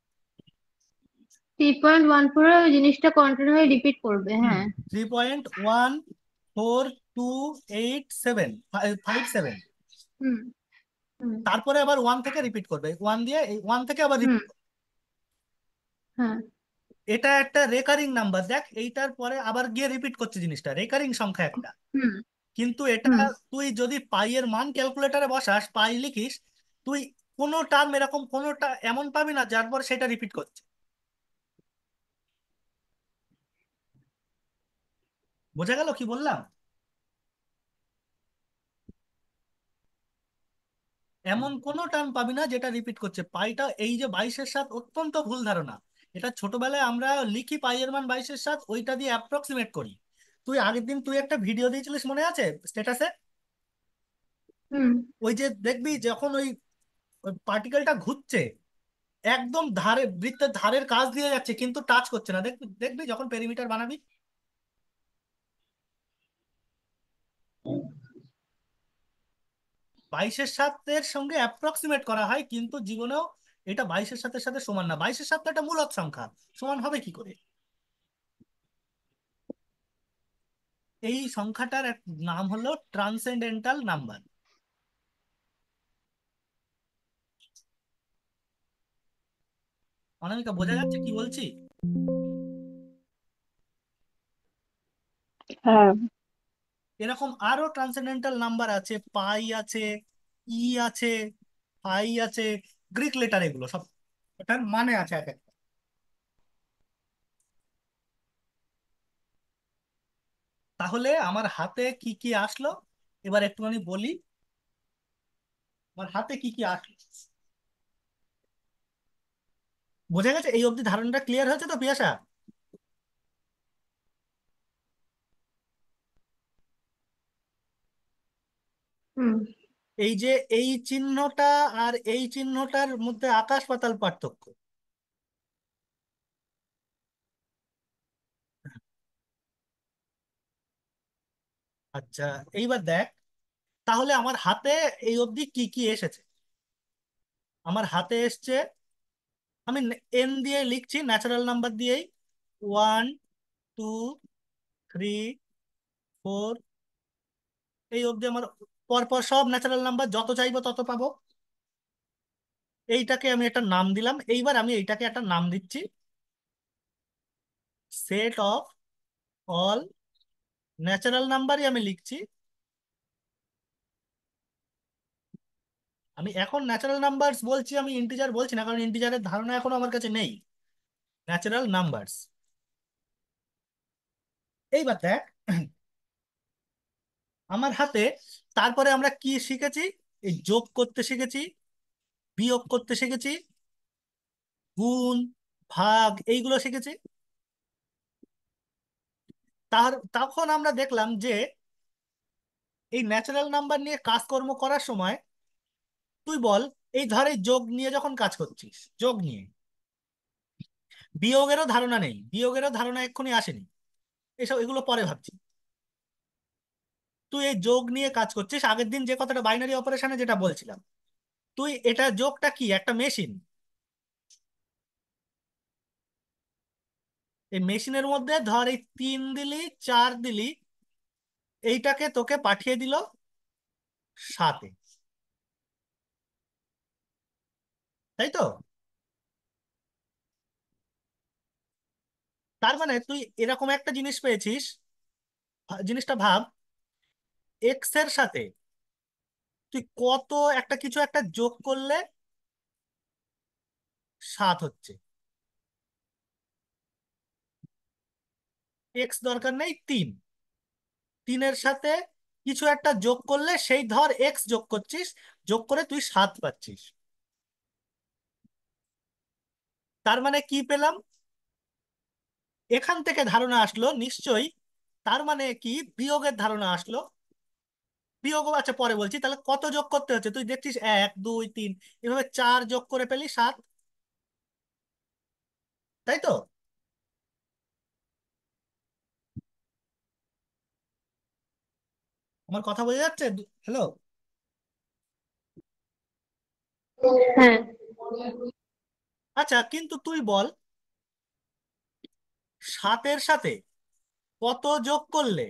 [SPEAKER 2] 3.14 ওই জিনিসটা কন্টিনিউ হয়ে রিপিট করবে,
[SPEAKER 1] হুম,
[SPEAKER 2] হ্যাঁ।
[SPEAKER 1] 3.14285757।
[SPEAKER 2] হুম। হুম।
[SPEAKER 1] তারপরে আবার 1 থেকে রিপিট করবে, 1 দিয়ে এই 1 থেকে আবার
[SPEAKER 2] হুম।
[SPEAKER 1] রিপিট করবে।
[SPEAKER 2] হ্যাঁ।
[SPEAKER 1] এটা একটা রেকারিং নাম্বার, দেখ এইটার পরে আবার গিয়ে রিপিট করছে জিনিসটা, রেকারিং সংখ্যা একটা।
[SPEAKER 2] হুম।
[SPEAKER 1] কিন্তু এটা
[SPEAKER 2] হুম।
[SPEAKER 1] তুই যদি পাই এর মান ক্যালকুলেটরে বসাস, পাই লিখিস, তুই কোনো টার্ম এরকম কোনোটা এমন পাবি না যার পর সেটা রিপিট করছে। বোঝা গেল কি বললাম? এমন কোনো টার্ম পাবি না যেটা রিপিট করছে। পাইটা এই যে 22-এর সাত, অত্যন্ত ভুল ধারণা। এটা ছোটবেলায় আমরা লিখি পাই এর মান 22-এর সাত, ওইটা দিয়ে অ্যাপ্রক্সিমেট করি। তুই আগের দিন তুই একটা ভিডিও দিয়েছিলিস মনে আছে স্ট্যাটাসে?
[SPEAKER 2] হুম।
[SPEAKER 1] ওই যে দেখবি যখন ওই পার্টিকেলটা ঘুরছে, একদম ধারে বৃত্তের ধারের কাছ দিয়ে যাচ্ছে কিন্তু টাচ করছে না, দেখবি দেখবি যখন পেরিমিটার বানাবি। 22-এর সাতের সঙ্গে অ্যাপ্রক্সিমেট করা হয়, কিন্তু জীবনেও এটা 22-এর সাথে সাথে সমান না। 22-এর সাত তো একটা মূলদ সংখ্যা, সমান হবে কি করে? এই সংখ্যাটার এক নাম হলো ট্রান্সেন্ডেন্টাল নাম্বার। অনামিকা, বোঝা যাচ্ছে কি বলছি?
[SPEAKER 3] হ্যাঁ।
[SPEAKER 1] এরকম আরো ট্রান্সেন্ডেন্টাল নাম্বার আছে, পাই আছে, ই আছে, আই আছে, গ্রিক লেটার, এগুলো সব এটার মানে আছে এক একটা। তাহলে আমার হাতে কি কি আসলো এবার একটুখানি বলি। আমার হাতে কি কি আসলো, বোঝা গেছে? এই অবধি ধারণাটা ক্লিয়ার হয়েছে তো পিয়াসা?
[SPEAKER 2] হুম।
[SPEAKER 1] এই যে এই চিহ্নটা আর এই চিহ্নটার মধ্যে আকাশ পাতাল পার্থক্য। আচ্ছা, এইবার দেখ, তাহলে আমার হাতে এই অবধি কি কি এসেছে। আমার হাতে এসছে, আমি এন দিয়ে লিখছি, ন্যাচারাল নাম্বার দিয়েই। 1, 2, 3, 4, এই অবধি আমার পরপর সব ন্যাচারাল নাম্বার, যত চাইবো তত পাবো। এইটাকে আমি একটা নাম দিলাম, এইবার আমি এইটাকে একটা নাম দিচ্ছি, সেট অফ অল ন্যাচারাল নাম্বারই আমি লিখছি। আমি এখন ন্যাচারাল নাম্বারস বলছি, আমি ইন্টিজার বলছি না, কারণ ইন্টিজারের ধারণা এখনো আমার কাছে নেই। Natural numbers. এইবার দেখ, আমার হাতে তারপরে আমরা কি শিখেছি? এই যোগ করতে শিখেছি, বিয়োগ করতে শিখেছি, গুণ, ভাগ, এইগুলো শিখেছি। তখন আমরা দেখলাম যে এই ন্যাচারাল নাম্বার নিয়ে কাজকর্ম করার সময়, তুই বল, এই ধর এই যোগ নিয়ে যখন কাজ করছিস, যোগ নিয়ে, বিয়োগেরও ধারণা নেই, বিয়োগেরও ধারণা এক্ষুনি আসেনি, এসব এগুলো পরে ভাবছি। তুই এই যোগ নিয়ে কাজ করছিস, আগের দিন যে কথাটা বাইনারি অপারেশনে যেটা বলছিলাম, তুই এটা যোগটা কি একটা মেশিন, এই মেশিনের মধ্যে ধর এই 3 দিলি, 4 দিলি, এইটাকে তোকে পাঠিয়ে দিল 7-এ, তাই তো? তার মানে তুই এরকম একটা জিনিস পেয়েছিস। জিনিসটা ভাব, এক্স এর সাথে তুই কত একটা কিছু একটা যোগ করলে 7 হচ্ছে। এক্স দরকার নেই, 3, 3-এর সাথে কিছু একটা যোগ করলে, সেই ধর এক্স যোগ করছিস, যোগ করে তুই 7 পাচ্ছিস। তার মানে কি পেলাম? এখান থেকে ধারণা আসলো নিশ্চয়ই, তার মানে কি বিয়োগের ধারণা আসলো। বিয়োগ, আচ্ছা পরে বলছি, তাহলে কত যোগ করতে হচ্ছে তুই দেখছিস, 1, 2, 3, এভাবে 4 যোগ করে পেলি 7, তাই তো? আমার কথা বোঝা যাচ্ছে? হ্যালো?
[SPEAKER 2] হ্যাঁ।
[SPEAKER 1] আচ্ছা, কিন্তু তুই বল, 7-এর সাথে কত যোগ করলে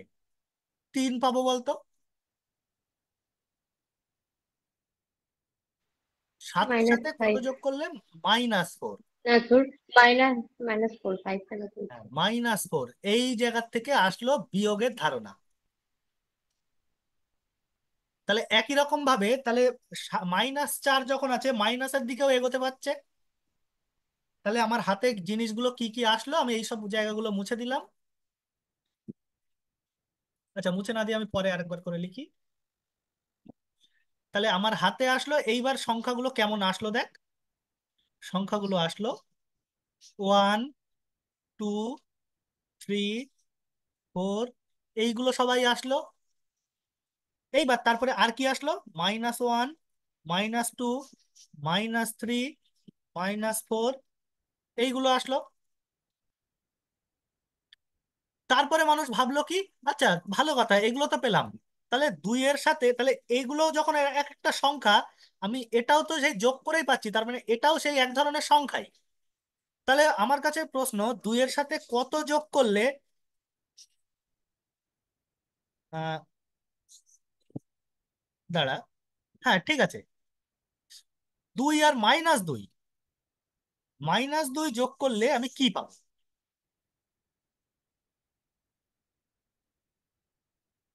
[SPEAKER 1] 3 পাবো বলতো? 7-এর সাথে কত
[SPEAKER 2] -5।
[SPEAKER 1] যোগ করলে? -4।
[SPEAKER 2] না তোর, -4, 5 কেন বলছি?
[SPEAKER 1] হ্যাঁ, -4, এই জায়গা থেকে আসলো বিয়োগের ধারণা। তাহলে একই রকম ভাবে, তাহলে -4 যখন আছে, মাইনাসের দিকেও এগোতে পারছে। তাহলে আমার হাতে জিনিসগুলো কি কি আসলো, আমি এইসব জায়গাগুলো মুছে দিলাম। আচ্ছা, মুছে না দিয়ে আমি পরে আরেকবার করে লিখি। তাহলে আমার হাতে আসলো, এইবার সংখ্যাগুলো কেমন আসলো দেখ। সংখ্যাগুলো আসলো 1, 2, 3, 4, এইগুলো সবাই আসলো। এইবার তারপরে আর কি আসলো? -1, -2, -3, -4, এইগুলো আসলো। তারপরে মানুষ ভাবলো কি, আচ্ছা ভালো কথা, এগুলো তো পেলাম, তাহলে 2-এর সাথে, তাহলে এইগুলো যখন এক একটা সংখ্যা, আমি এটাও তো সেই যোগ করেই পাচ্ছি, তার মানে এটাও সেই এক ধরনের সংখ্যাই। তাহলে আমার কাছে প্রশ্ন, 2-এর সাথে কত যোগ করলে, আহ দাঁড়া, হ্যাঁ ঠিক আছে, 2 আর -2, -2 যোগ করলে আমি কি পাবো?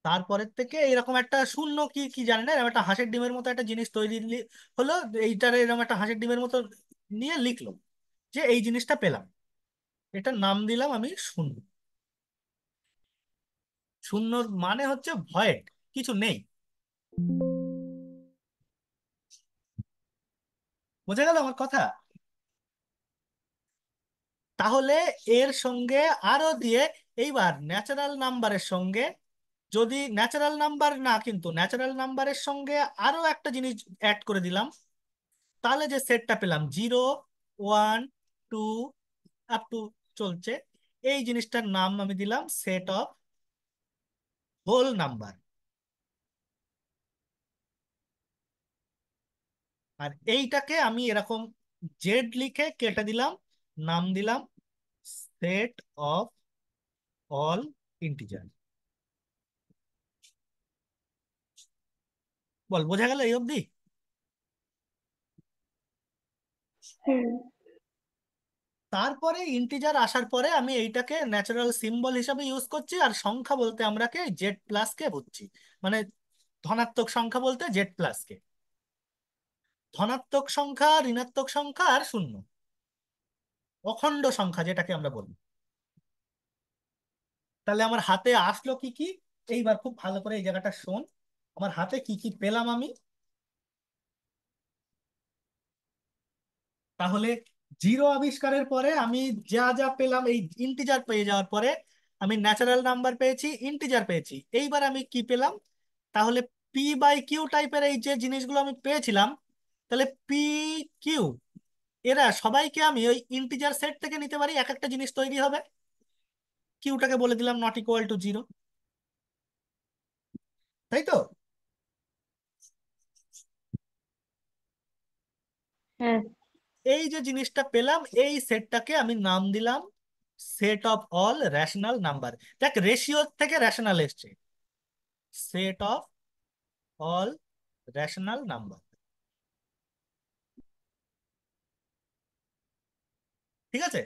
[SPEAKER 1] তারপরের থেকে এরকম একটা শূন্য কি কি জানি না, এরকম একটা হাঁসের ডিমের মতো একটা জিনিস তৈরি হলো। এইটার এরকম একটা হাঁসের ডিমের মতো নিয়ে লিখলো যে এই জিনিসটা পেলাম। এটার নাম দিলাম আমি শূন্য। শূন্যর মানে হচ্ছে ভয়েড, কিছু নেই। বোঝা গেল আমার কথা? তাহলে এর সঙ্গে আরো দিয়ে, এইবার ন্যাচারাল নাম্বারের সঙ্গে, যদি ন্যাচারাল নাম্বার না, কিন্তু ন্যাচারাল নাম্বারের সঙ্গে আরো একটা জিনিস অ্যাড করে দিলাম, তাহলে যে সেটটা পেলাম 0, 1, 2 আপ টু চলছে, এই জিনিসটার নাম আমি দিলাম সেট অফ হোল নাম্বার। আর এইটাকে আমি এরকম জেড লিখে কেটে দিলাম, নাম দিলাম সেট অফ অল ইন্টিজার। বল, বোঝা গেল এই অবধি?
[SPEAKER 2] হুম।
[SPEAKER 1] তারপরে ইন্টিজার আসার পরে আমি এইটাকে ন্যাচারাল সিম্বল হিসাবে ইউজ করছি, আর সংখ্যা বলতে আমরাকে জেড প্লাস কে বুঝছি। মানে ধনাত্মক সংখ্যা বলতে জেড প্লাস কে, ধনাত্মক সংখ্যা, ঋণাত্মক সংখ্যা আর শূন্য, অখণ্ড সংখ্যা যেটাকে আমরা বলি। তাহলে আমার হাতে আসলো কি কি? এইবার খুব ভালো করে এই জায়গাটা শোন, আমার হাতে কি কি পেলাম আমি। তাহলে জিরো আবিষ্কারের পরে আমি যা যা পেলাম, এই ইন্টিজার পেয়ে যাওয়ার পরে আমি ন্যাচারাল নাম্বার পেয়েছি, ইন্টিজার পেয়েছি, এইবার আমি কি পেলাম? তাহলে পি বাই কিউ টাইপের এই যে জিনিসগুলো আমি পেয়েছিলাম, তাহলে পি কিউ এরা সবাইকে আমি ওই ইন্টিজার সেট থেকে নিতে পারি, এক একটা জিনিস তৈরি হবে। কিউটাকে বলে দিলাম নট ইকুয়াল টু 0, তাই তো?
[SPEAKER 2] হ্যাঁ।
[SPEAKER 1] এই যে জিনিসটা পেলাম, এই সেটটাকে আমি নাম দিলাম set of all rational number. দেখ, রেশিও থেকে রেশনাল এসছে, set of all rational number. ঠিক আছে?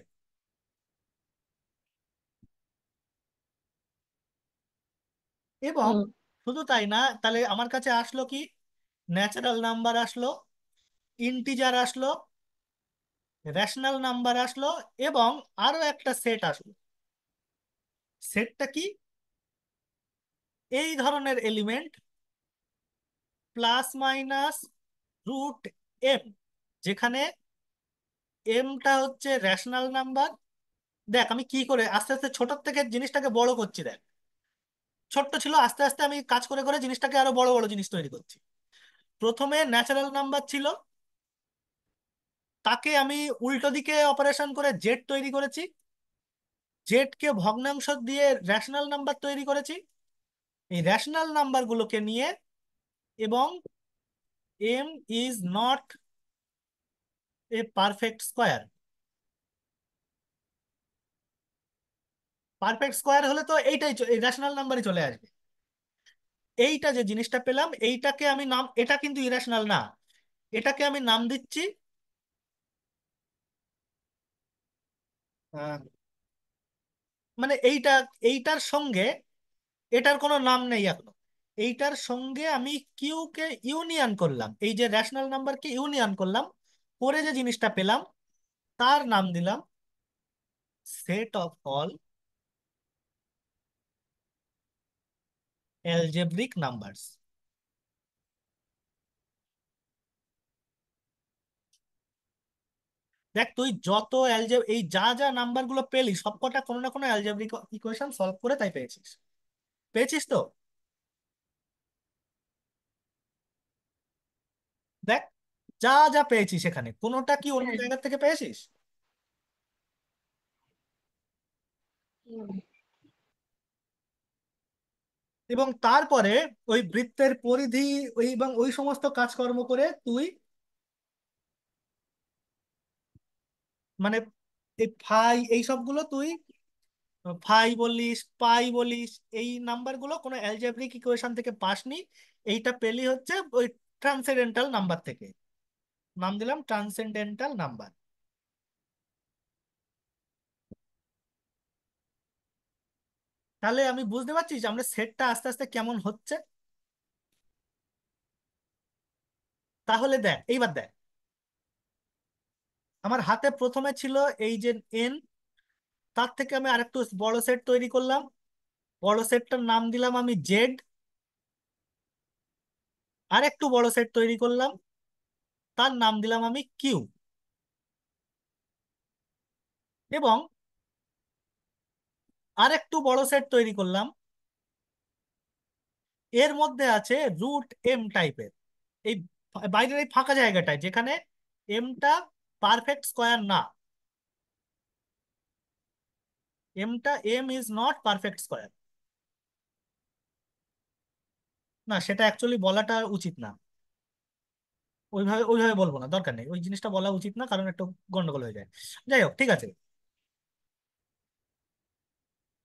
[SPEAKER 1] এবং
[SPEAKER 2] হুম।
[SPEAKER 1] শুধু তাই না, তাহলে আমার কাছে আসলো কি? ন্যাচারাল নাম্বার আসলো, ইন্টিজার আসলো, রেশনাল নাম্বার আসলো, এবং আরো একটা সেট আসলো। সেটটা কি? এই ধরনের এলিমেন্ট ±√m, যেখানে এমটা হচ্ছে রেশনাল নাম্বার। দেখ আমি কি করে আস্তে আস্তে ছোট থেকে জিনিসটাকে বড় করছি, দেখ। ছোট্ট ছিল, আস্তে আস্তে আমি কাজ করে করে জিনিসটাকে আরো বড় বড় জিনিস তৈরি করছি। প্রথমে ন্যাচারাল নাম্বার ছিল, তাকে আমি উল্টো দিকে অপারেশন করে জেড তৈরি করেছি, জেড কে ভগ্নাংশ দিয়ে রেশনাল নাম্বার তৈরি করেছি, এই রেশনাল নাম্বার গুলোকে নিয়ে, এবং M is not a perfect square. Perfect square হলে তো এইটাই এই রেশনাল নাম্বারই চলে আসবে। এইটা যে জিনিসটা পেলাম, এইটাকে আমি নাম, এটা কিন্তু ইরেশনাল না, এটাকে আমি নাম দিচ্ছি আহ, মানে এইটার সঙ্গে এটার কোনো নাম নেই এখনো। এইটার সঙ্গে আমি কিউ কে ইউনিয়ন করলাম, এই যে রেশনাল নাম্বারকে ইউনিয়ন করলাম, করে যে জিনিসটা পেলাম তার নাম দিলাম set of all algebraic numbers. দেখ, তুই যত এই যা যা নাম্বার গুলো পেলি সবকটা কোনো না কোনো অ্যালজেব্রিক ইকুয়েশন সলভ করে তাই পেয়েছিস। পেয়েছিস তো? দেখ, যা যা পেয়েছিস এখানে কোনোটা কি অন্য
[SPEAKER 2] হ্যাঁ।
[SPEAKER 1] জায়গা থেকে পেয়েছিস?
[SPEAKER 2] হুম।
[SPEAKER 1] এবং তারপরে ওই বৃত্তের পরিধি, ওই এবং ওই সমস্ত কাজকর্ম করে তুই মানে এই ফাই এই সবগুলো তুই ফাই বলিস, পাই বলিস, এই নাম্বারগুলো কোনো অ্যালজেব্রিক ইকুয়েশন থেকে পাসনি। এইটা পেলি হচ্ছে ওই ট্রান্সেন্ডেন্টাল নাম্বার থেকে, নাম দিলাম ট্রান্সেন্ডেন্টাল নাম্বার। তাহলে আমি বুঝতে পারছি যে আমরা সেটটা আস্তে আস্তে কেমন হচ্ছে। তাহলে দেখ, এইবার দেখ, আমার হাতে প্রথমে ছিল এই যে এন, তার থেকে আমি আরেকটু বড় সেট তৈরি করলাম, বড় সেটটার নাম দিলাম আমি জেড। আরেকটু বড় সেট তৈরি করলাম, তার নাম দিলাম আমি কিউ। এবং আরেকটু বড় সেট তৈরি করলাম, এর মধ্যে আছে রুট এম টাইপের, এই বাইরের এই ফাঁকা জায়গাটায় যেখানে এমটা পারফেক্ট স্কোয়ার না, M is not perfect square. না, সেটা অ্যাকচুয়ালি বলাটা উচিত না, ওইভাবে ওইভাবে বলবো না, দরকার নেই, ওই জিনিসটা বলা উচিত না, কারণ একটু গন্ডগোল হয়ে যায়। যাই হোক, ঠিক আছে।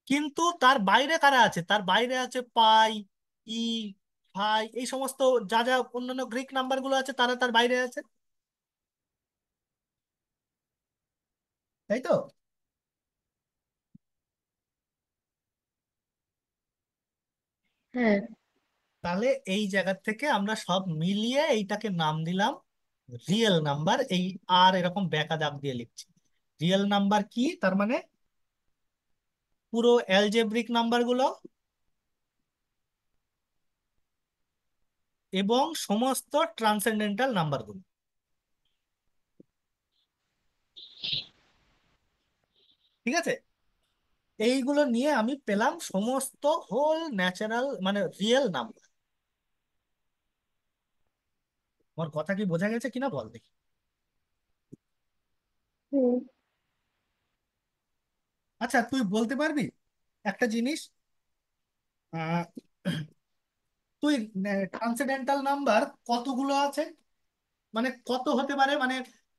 [SPEAKER 1] কিন্তু তার বাইরে কারা আছে? তার বাইরে আছে পাই, ই, ভাই, এই সমস্ত যা যা অন্যান্য গ্রিক নাম্বার গুলো আছে, তারা তার বাইরে আছে, তাই তো?
[SPEAKER 2] হ্যাঁ।
[SPEAKER 1] তাহলে এই জায়গা থেকে আমরা সব মিলিয়ে এইটাকে নাম দিলাম রিয়েল নাম্বার। এই আর এরকম বেঁকা দাগ দিয়ে লিখছি। রিয়েল নাম্বার কি তার মানে? পুরো অ্যালজেব্রিক নাম্বার গুলো এবং সমস্ত ট্রান্সেন্ডেন্টাল নাম্বার গুলো। ঠিক আছে, এইগুলো নিয়ে আমি পেলাম সমস্ত হোল ন্যাচারাল মানে রিয়েল নাম্বার। আমার কথা কি বোঝা গেছে কিনা বল দেখি।
[SPEAKER 2] হুম।
[SPEAKER 1] আচ্ছা, তুই বলতে পারবি একটা জিনিস, আহ, তুই ট্রান্সেন্ডেন্টাল নাম্বার কতগুলো আছে, মানে কত হতে পারে, মানে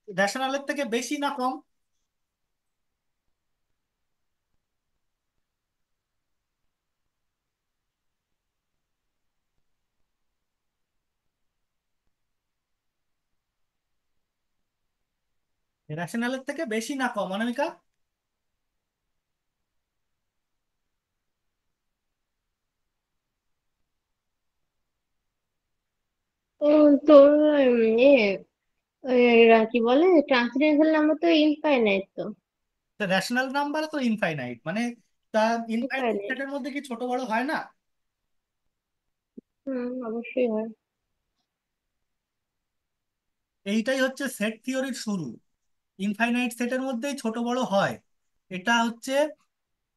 [SPEAKER 1] রেশনালের থেকে বেশি না কম? রেশনালের থেকে বেশি না কম, অনামিকা?
[SPEAKER 2] ও, তোর এ কি বলে, ট্রান্সিডেন্টাল নাম্বার তো ইনফাইনাইট তো।
[SPEAKER 1] রেশনাল নাম্বার তো ইনফাইনাইট, মানে তা ইনফাইনাইট
[SPEAKER 2] ইনফাইনাইট।
[SPEAKER 1] সেটের মধ্যে কি ছোট বড় হয় না?
[SPEAKER 2] হুম, অবশ্যই হয়।
[SPEAKER 1] এইটাই হচ্ছে সেট থিওরির শুরু। ইনফাইনাইট সেটের মধ্যেই ছোট বড় হয়। এটা হচ্ছে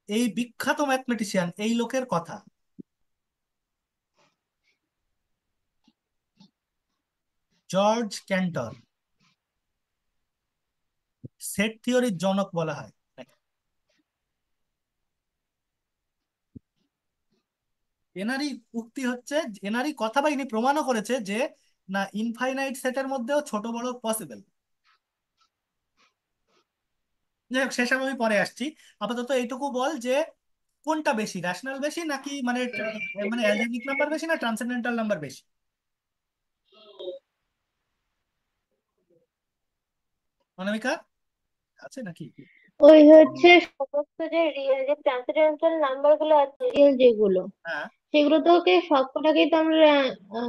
[SPEAKER 1] এই বিখ্যাত ম্যাথমেটিশিয়ান এই লোকের কথা, জর্জ ক্যান্টর, সেট থিওরির জনক বলা হয়। এনারই উক্তি হচ্ছে, এনারই কথা, বা ইনি প্রমাণও করেছে যে না, ইনফাইনাইট সেটের মধ্যেও ছোট বড় পসিবল। যাই হোক, সেসব আমি পরে আসছি। আপাতত এইটুকু বল যে কোনটা বেশি, রেশনাল বেশি নাকি মানে মানে অ্যালজেব্রিক নাম্বার বেশি না ট্রান্সেন্ডেন্টাল নাম্বার বেশি? অনামিকা আছে নাকি?
[SPEAKER 2] ওই হচ্ছে সমস্ত যে রিয়েল যে ট্রান্সিডেন্টাল নাম্বার গুলো আছে, রিয়েল যেগুলো,
[SPEAKER 1] হ্যাঁ।
[SPEAKER 2] সেগুলো তোকে সবকটাকেই তো আমরা না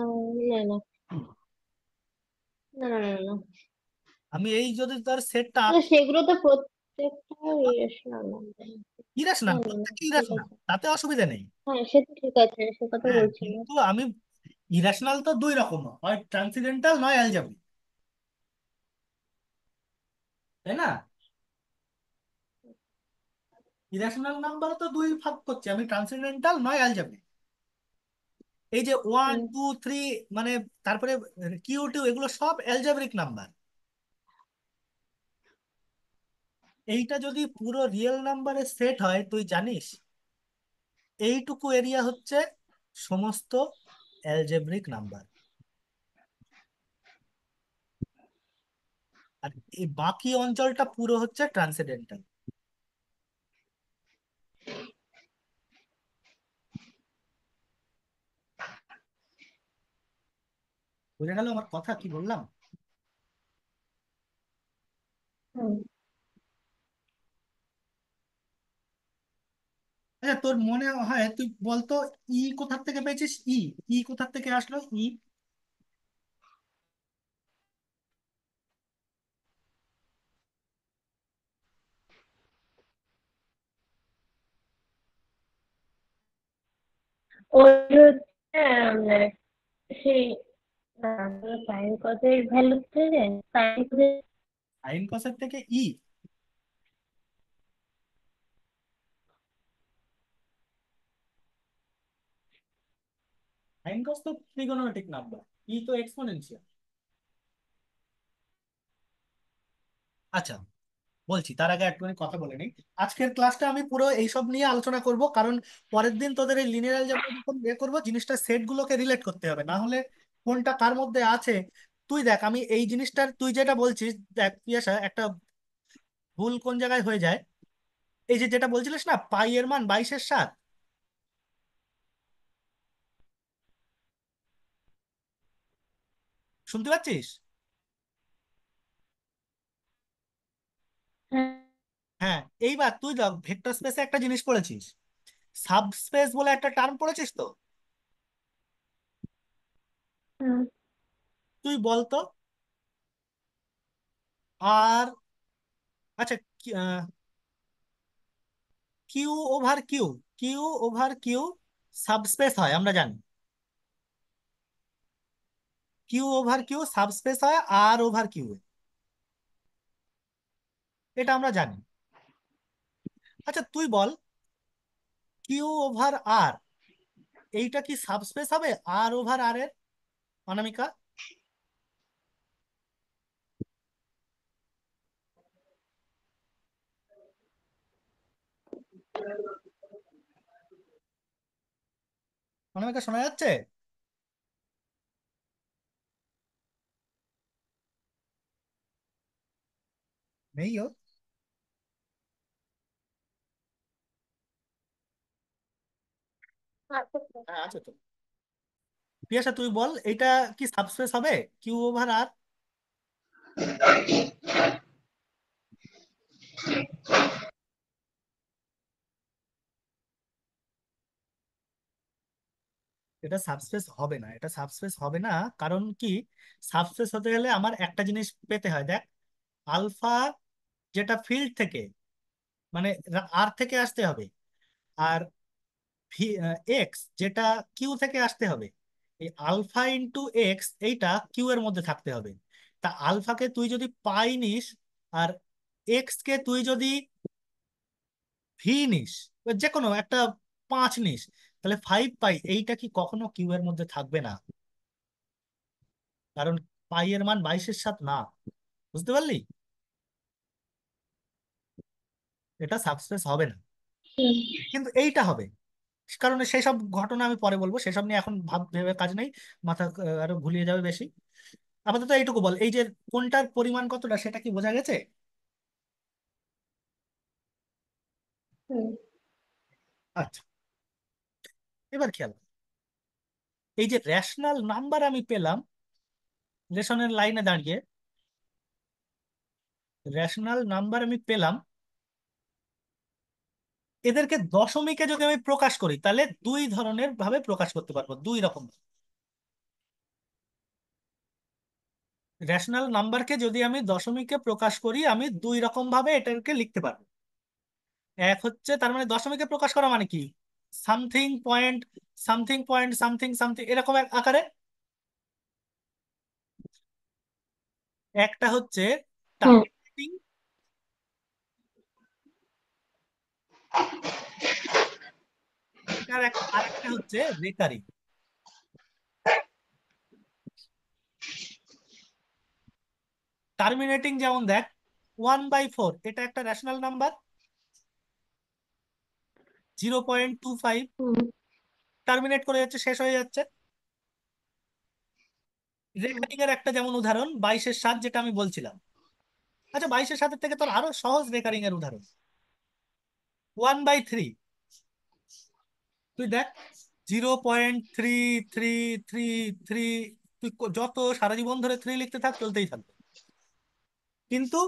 [SPEAKER 2] না না না না না
[SPEAKER 1] আমি এই যদি তার সেটটা
[SPEAKER 2] না, সেগুলো তো প্রত্যেকটা রেশনাল নাম্বার। না
[SPEAKER 1] ইরাশনাল,
[SPEAKER 2] না না,
[SPEAKER 1] প্রত্যেকটা
[SPEAKER 2] ঠিক
[SPEAKER 1] ইরাশনাল,
[SPEAKER 2] আছে।
[SPEAKER 1] তাতে অসুবিধা নেই।
[SPEAKER 2] হ্যাঁ, সে তো ঠিক আছে, সে কথা
[SPEAKER 1] হ্যাঁ,
[SPEAKER 2] বলছি না।
[SPEAKER 1] কিন্তু আমি ইরাশনাল তো দুই রকম, হয় ট্রান্সিডেন্টাল নয় অ্যালজেব্রিক, তাই না? ইরাশনাল নাম্বার তো দুই ভাগ করছি আমি, ট্রান্সেন্ডেন্টাল নয় অ্যালজেব্রিক। এই যে ওয়ান
[SPEAKER 2] হুম।
[SPEAKER 1] টু থ্রি, মানে তারপরে কিউ টু, এগুলো সব অ্যালজেব্রিক নাম্বার। এইটা যদি পুরো রিয়েল নাম্বারের সেট হয়, তুই জানিস এইটুকু এরিয়া হচ্ছে সমস্ত অ্যালজেব্রিক নাম্বার, আর এই বাকি অঞ্চলটা পুরো হচ্ছে ট্রান্সেন্ডেন্টাল। বুঝে গেল আমার কথা কি বললাম?
[SPEAKER 2] হুম।
[SPEAKER 1] আচ্ছা, তোর মনে হয় তুই বলতো ই কোথা থেকে পেয়েছিস? ই ই কোথা থেকে আসলো ই?
[SPEAKER 2] ওই হচ্ছে সেই সাইন কজের ভ্যালু থেকে সাইন কজের।
[SPEAKER 1] সাইন কসের থেকে ই? সাইন কস তো ট্রিগোনোমেট্রিক নাম্বার, ই তো এক্সপোনেনশিয়াল। আচ্ছা, বলছি তার আগে একটুখানি কথা বলে নিই। আজকের ক্লাসটা আমি পুরো এইসব নিয়ে আলোচনা করব, কারণ পরের দিন তোদের এই লিনিয়ার অ্যালজেব্রা যখন বের করবো জিনিসটা সেট গুলোকে রিলেট করতে হবে, না হলে কোনটা কার মধ্যে আছে। তুই দেখ, আমি এই জিনিসটার তুই যেটা বলছিস, দেখ পিয়াসা, একটা ভুল কোন জায়গায় হয়ে যায়। এই যে যেটা বলছিলিস না, পাই এর মান 22-এর 7, শুনতে পাচ্ছিস?
[SPEAKER 2] হ্যাঁ।
[SPEAKER 1] হ্যাঁ। এইবার তুই দেখ, ভেক্টর স্পেসে একটা জিনিস পড়েছিস, সাবস্পেস বলে একটা টার্ম পড়েছিস তো।
[SPEAKER 2] হুম।
[SPEAKER 1] তুই বলতো আর, আচ্ছা, Q over Q, Q over Q subspace হয় আমরা জানি। কিউ ওভার কিউ সাবস্পেস হয় আর ওভার কিউ, এটা আমরা জানি। আচ্ছা তুই বল, কিউ ওভার আর এইটা কি সাবস্পেস হবে আর ওভার আর এর? অনামিকা। অনামিকা শোনা যাচ্ছে? নেই ও। হ্যাঁ আছে তো। পিয়াসা তুই বল, এটা কি সাবস্পেস হবে কিউ ওভার আর? এটা সাবস্পেস হবে না, এটা সাবস্পেস হবে না। কারণ কি, সাবস্পেস হতে গেলে আমার একটা জিনিস পেতে হয়, দেখ, আলফা যেটা ফিল্ড থেকে, মানে আর থেকে আসতে হবে, আর ভি এক্স যেটা কিউ থেকে আসতে হবে। এই আলফা ইন্টু এক্স এইটা কিউ এর মধ্যে থাকতে হবে। তা আলফাকে তুই যদি পাই নিস, আর এক্স কে তুই যদি ভি নিস, বা যে কোনো একটা 5 নিস, তাহলে 5 পাই এইটা কি কখনো কিউ এর মধ্যে থাকবে না, কারণ পাই এর মান 22-এর 7 না। বুঝতে পারলি? এটা সাবস্পেস হবে না,
[SPEAKER 2] হুম।
[SPEAKER 1] কিন্তু এইটা হবে। কারণ সেসব ঘটনা আমি পরে বলবো, সেসব নিয়ে এখন ভেবে কাজ নেই, মাথা আরো ঘুলিয়ে যাবে বেশি। আপাতত এইটুকু বল, এই যে কোনটার পরিমাণ কতটা সেটা কি বোঝা গেছে?
[SPEAKER 2] হুম।
[SPEAKER 1] আচ্ছা, এবার খেয়াল কর। এই যে রেশনাল নাম্বার আমি পেলাম রেশনের লাইনে দাঁড়িয়ে, রেশনাল নাম্বার আমি পেলাম, এদেরকে দশমিকে যদি আমি প্রকাশ করি তাহলে দুই ধরনের ভাবে প্রকাশ করতে পারবো, দুই রকম। রেশনাল নাম্বারকে যদি আমি দশমিকে প্রকাশ করি আমি দুই রকম ভাবে এটাকে লিখতে পারবো। এক হচ্ছে, তার মানে দশমিকে প্রকাশ করা মানে কি, something point, something point, something something এরকম এক আকারে। একটা হচ্ছে
[SPEAKER 2] হুম।
[SPEAKER 1] টার্গেটিং, আর একটা হচ্ছে রেকারিং। টার্মিনেটিং যেমন দেখ, 1/4 এটা একটা রেশনাল নাম্বার, 0.25
[SPEAKER 2] হুম।
[SPEAKER 1] টার্মিনেট করে যাচ্ছে, শেষ হয়ে যাচ্ছে।
[SPEAKER 2] হুম।
[SPEAKER 1] রেকারিং এর একটা যেমন উদাহরণ 22-এর 7 যেটা আমি বলছিলাম। আচ্ছা, 22-এর 7 থেকে তোর আরো সহজ রেকারিং এর উদাহরণ, 1/3। তুই দেখ, 0.3333, তুই যত সারা জীবন ধরে থ্রি লিখতে থাক চলতেই থাকবে, কিন্তু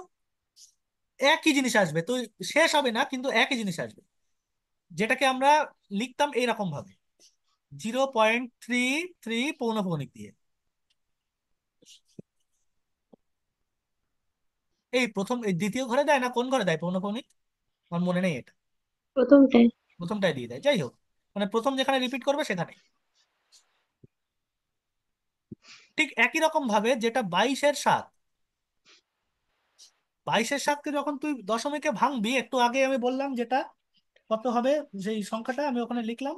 [SPEAKER 1] একই জিনিস আসবে, তুই শেষ হবে না কিন্তু একই জিনিস আসবে। যেটাকে আমরা লিখতাম এইরকম ভাবে, 0.33 পৌনঃপুনিক দিয়ে। এই দ্বিতীয় ঘরে দেয় না, কোন ঘরে দেয় পৌনঃপুনিক আমার মনে নেই এটা।
[SPEAKER 2] প্রথমটাই।
[SPEAKER 1] প্রথমটাই দিয়ে দেয়, যাই হোক, মানে প্রথম যেখানে রিপিট করবে সেখানে। ঠিক একই রকম ভাবে যেটা 22-এর 7, 22-এর 7কে যখন তুই দশমিকে ভাঙবি, একটু আগে আমি বললাম যেটা কত হবে, সেই সংখ্যাটা আমি ওখানে লিখলাম।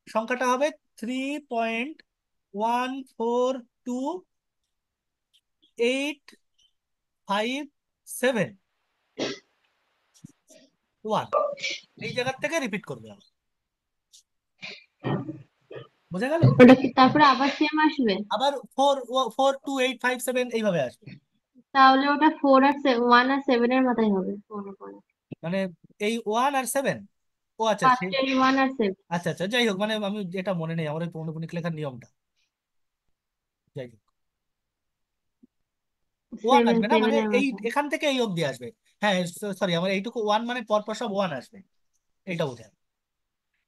[SPEAKER 1] সংখ্যাটা হবে 3.142.851, এই জায়গার থেকে রিপিট করবে আবার। বোঝা গেল?
[SPEAKER 2] ওটা কি তারপরে আবার সেম আসবে?
[SPEAKER 1] আবার 442.857 এইভাবে আসবে।
[SPEAKER 2] তাহলে ওটা 1 আর 7 এর মাথায় হবে মনে পড়ে।
[SPEAKER 1] মানে এই 1 আর 7, ও আচ্ছা
[SPEAKER 2] ফার্স্টের 1 আর 7।
[SPEAKER 1] আচ্ছা আচ্ছা, যাই হোক, মানে আমি এটা মনে নেই আমার ওই পৌনঃপুনিক লেখার নিয়মটা। যাই হোক, ওয়ান
[SPEAKER 2] সেভেন
[SPEAKER 1] আসবে না, মানে
[SPEAKER 2] সেভেনের
[SPEAKER 1] এই
[SPEAKER 2] মাথায়।
[SPEAKER 1] এখান থেকে এই অবধি আসবে। হ্যাঁ, সরি, আমার এইটুকু ওয়ান মানে পরপর সব ওয়ান আসবে, এইটা বোঝায়।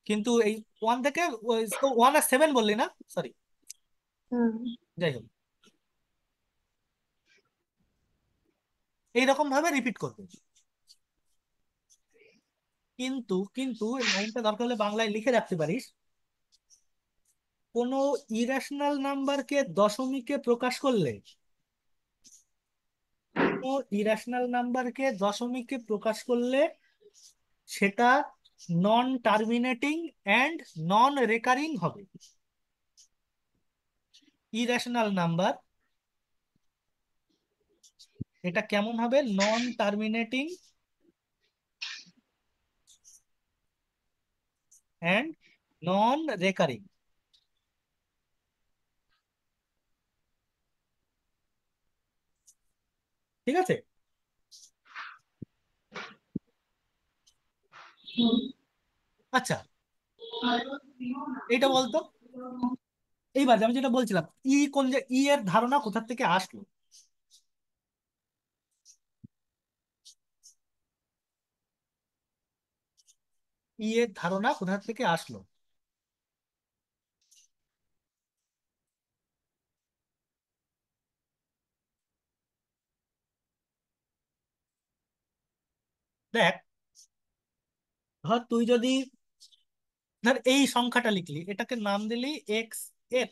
[SPEAKER 1] কিন্তু এই ওয়ান থেকে 1 আর 7 বললি না, সরি।
[SPEAKER 2] হুম।
[SPEAKER 1] যাই হোক, এইরকম ভাবে রিপিট করবে। কিন্তু কিন্তু লাইনটা দরকার হলে বাংলায় লিখে রাখতে পারিস, কোনো ইরেশনাল নাম্বারকে দশমিকে প্রকাশ করলে, কোনো ইরেশনাল নাম্বারকে দশমিকে প্রকাশ করলে সেটা নন টার্মিনেটিং অ্যান্ড নন রেকারিং হবে। ইরেশনাল নাম্বার, এটা কেমন হবে? নন টার্মিনেটিং অ্যান্ড নন রেকারিং। ঠিক আছে? আচ্ছা, এইটা বলতো, এইবার আমি যেটা বলছিলাম, কোন যে এর ধারণা কোথা থেকে আসলো? এর ধারণা কোথা থেকে আসলো? দেখ, ধর তুই যদি, ধর এই সংখ্যাটা লিখলি, এটাকে নাম দিলি X, 1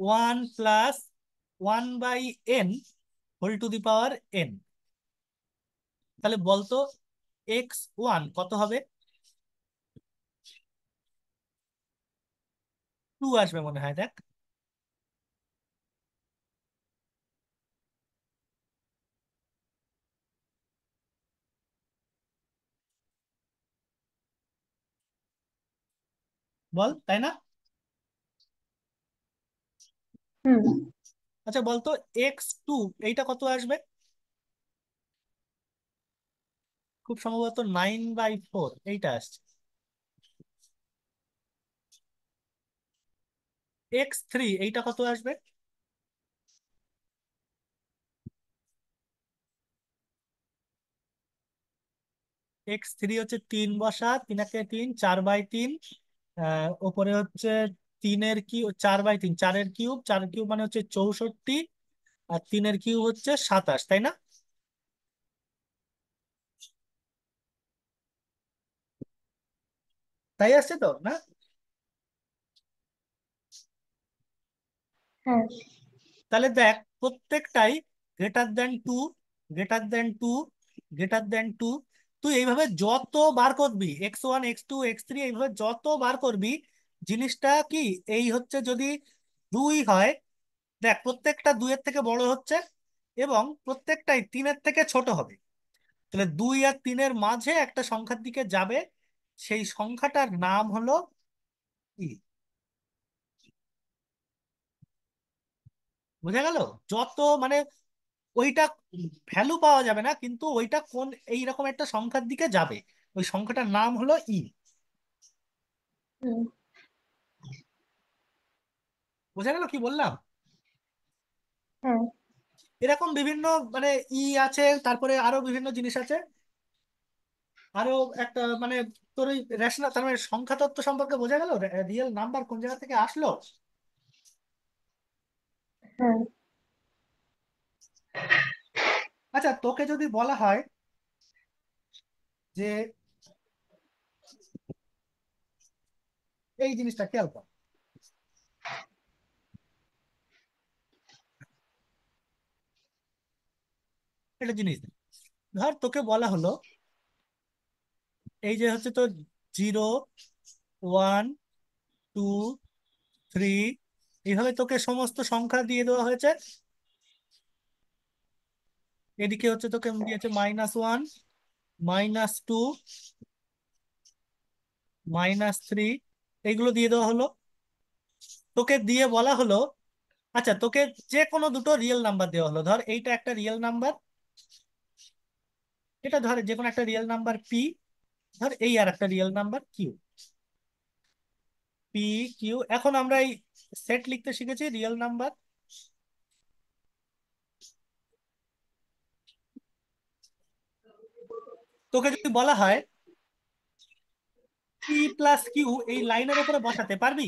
[SPEAKER 1] + 1/n whole to the power n। তাহলে বলতো x1 কত হবে? 2 আসবে মনে হয়, দেখ। বল, তাই না?
[SPEAKER 2] হুম।
[SPEAKER 1] আচ্ছা বলতো x2 এইটা কত আসবে? খুব সম্ভবত 9/4 এইটা আসছে। x3 এইটা কত আসবে? x3 হচ্ছে 3, বসা 3 × 3 4/3, ওপরে হচ্ছে 3 এর কিউব, 4/3, 4-এর কিউব, 4-এর কিউব মানে হচ্ছে 64, আর 3-এর কিউব হচ্ছে 27, তাই না? তাই আসছে তো না?
[SPEAKER 2] হ্যাঁ।
[SPEAKER 1] তাহলে দেখ, প্রত্যেকটাই greater than 2, greater than 2, greater than 2। তুই এইভাবে যত বার করবি, x1 x2 x3 এইভাবে যত বার করবি, জিনিসটা কি, এই হচ্ছে যদি 2 হয়, দেখ প্রত্যেকটা 2-এর থেকে বড় হচ্ছে, এবং প্রত্যেকটাই 3-এর থেকে ছোট হবে। তাহলে 2 আর 3-এর মাঝে একটা সংখ্যার দিকে যাবে, সেই সংখ্যাটার নাম হলো কি? বোঝা গেল? যত মানে ওইটা ভ্যালু পাওয়া যাবে না, কিন্তু ওইটা কোন এইরকম একটা সংখ্যার দিকে যাবে, ওই সংখ্যাটার নাম হলো ই।
[SPEAKER 2] হুম।
[SPEAKER 1] বোঝা গেল কি বললাম?
[SPEAKER 2] হ্যাঁ।
[SPEAKER 1] এরকম বিভিন্ন, মানে ই আছে, তারপরে আরো বিভিন্ন জিনিস আছে। আরো একটা মানে তোর ওই রেশনাল তার মানে সংখ্যা তত্ত্ব সম্পর্কে বোঝা গেল, রিয়েল নাম্বার কোন জায়গা থেকে আসলো।
[SPEAKER 2] হ্যাঁ।
[SPEAKER 1] আচ্ছা, তোকে যদি বলা হয় যে এই জিনিসটা খেয়াল কর, একটা জিনিস দেখ। ধর তোকে বলা হলো এই যে হচ্ছে তোর 0, 1, 2, 3, এইভাবে তোকে সমস্ত সংখ্যা দিয়ে দেওয়া হয়েছে। এদিকে হচ্ছে তোকে দিয়েছে -1, -2, -3, এইগুলো দিয়ে দেওয়া হলো। তোকে দিয়ে বলা হলো আচ্ছা তোকে যে কোনো দুটো রিয়েল নাম্বার দেওয়া হলো, ধর এইটা একটা রিয়েল নাম্বার, এটা ধর যে কোনো একটা রিয়েল নাম্বার পি, ধর এই আর একটা real number Q. P Q, এখন আমরা এই সেট লিখতে শিখেছি রিয়েল নাম্বার। তোকে যদি বলা হয় পি প্লাস কিউ এই লাইনের উপরে বসাতে পারবি?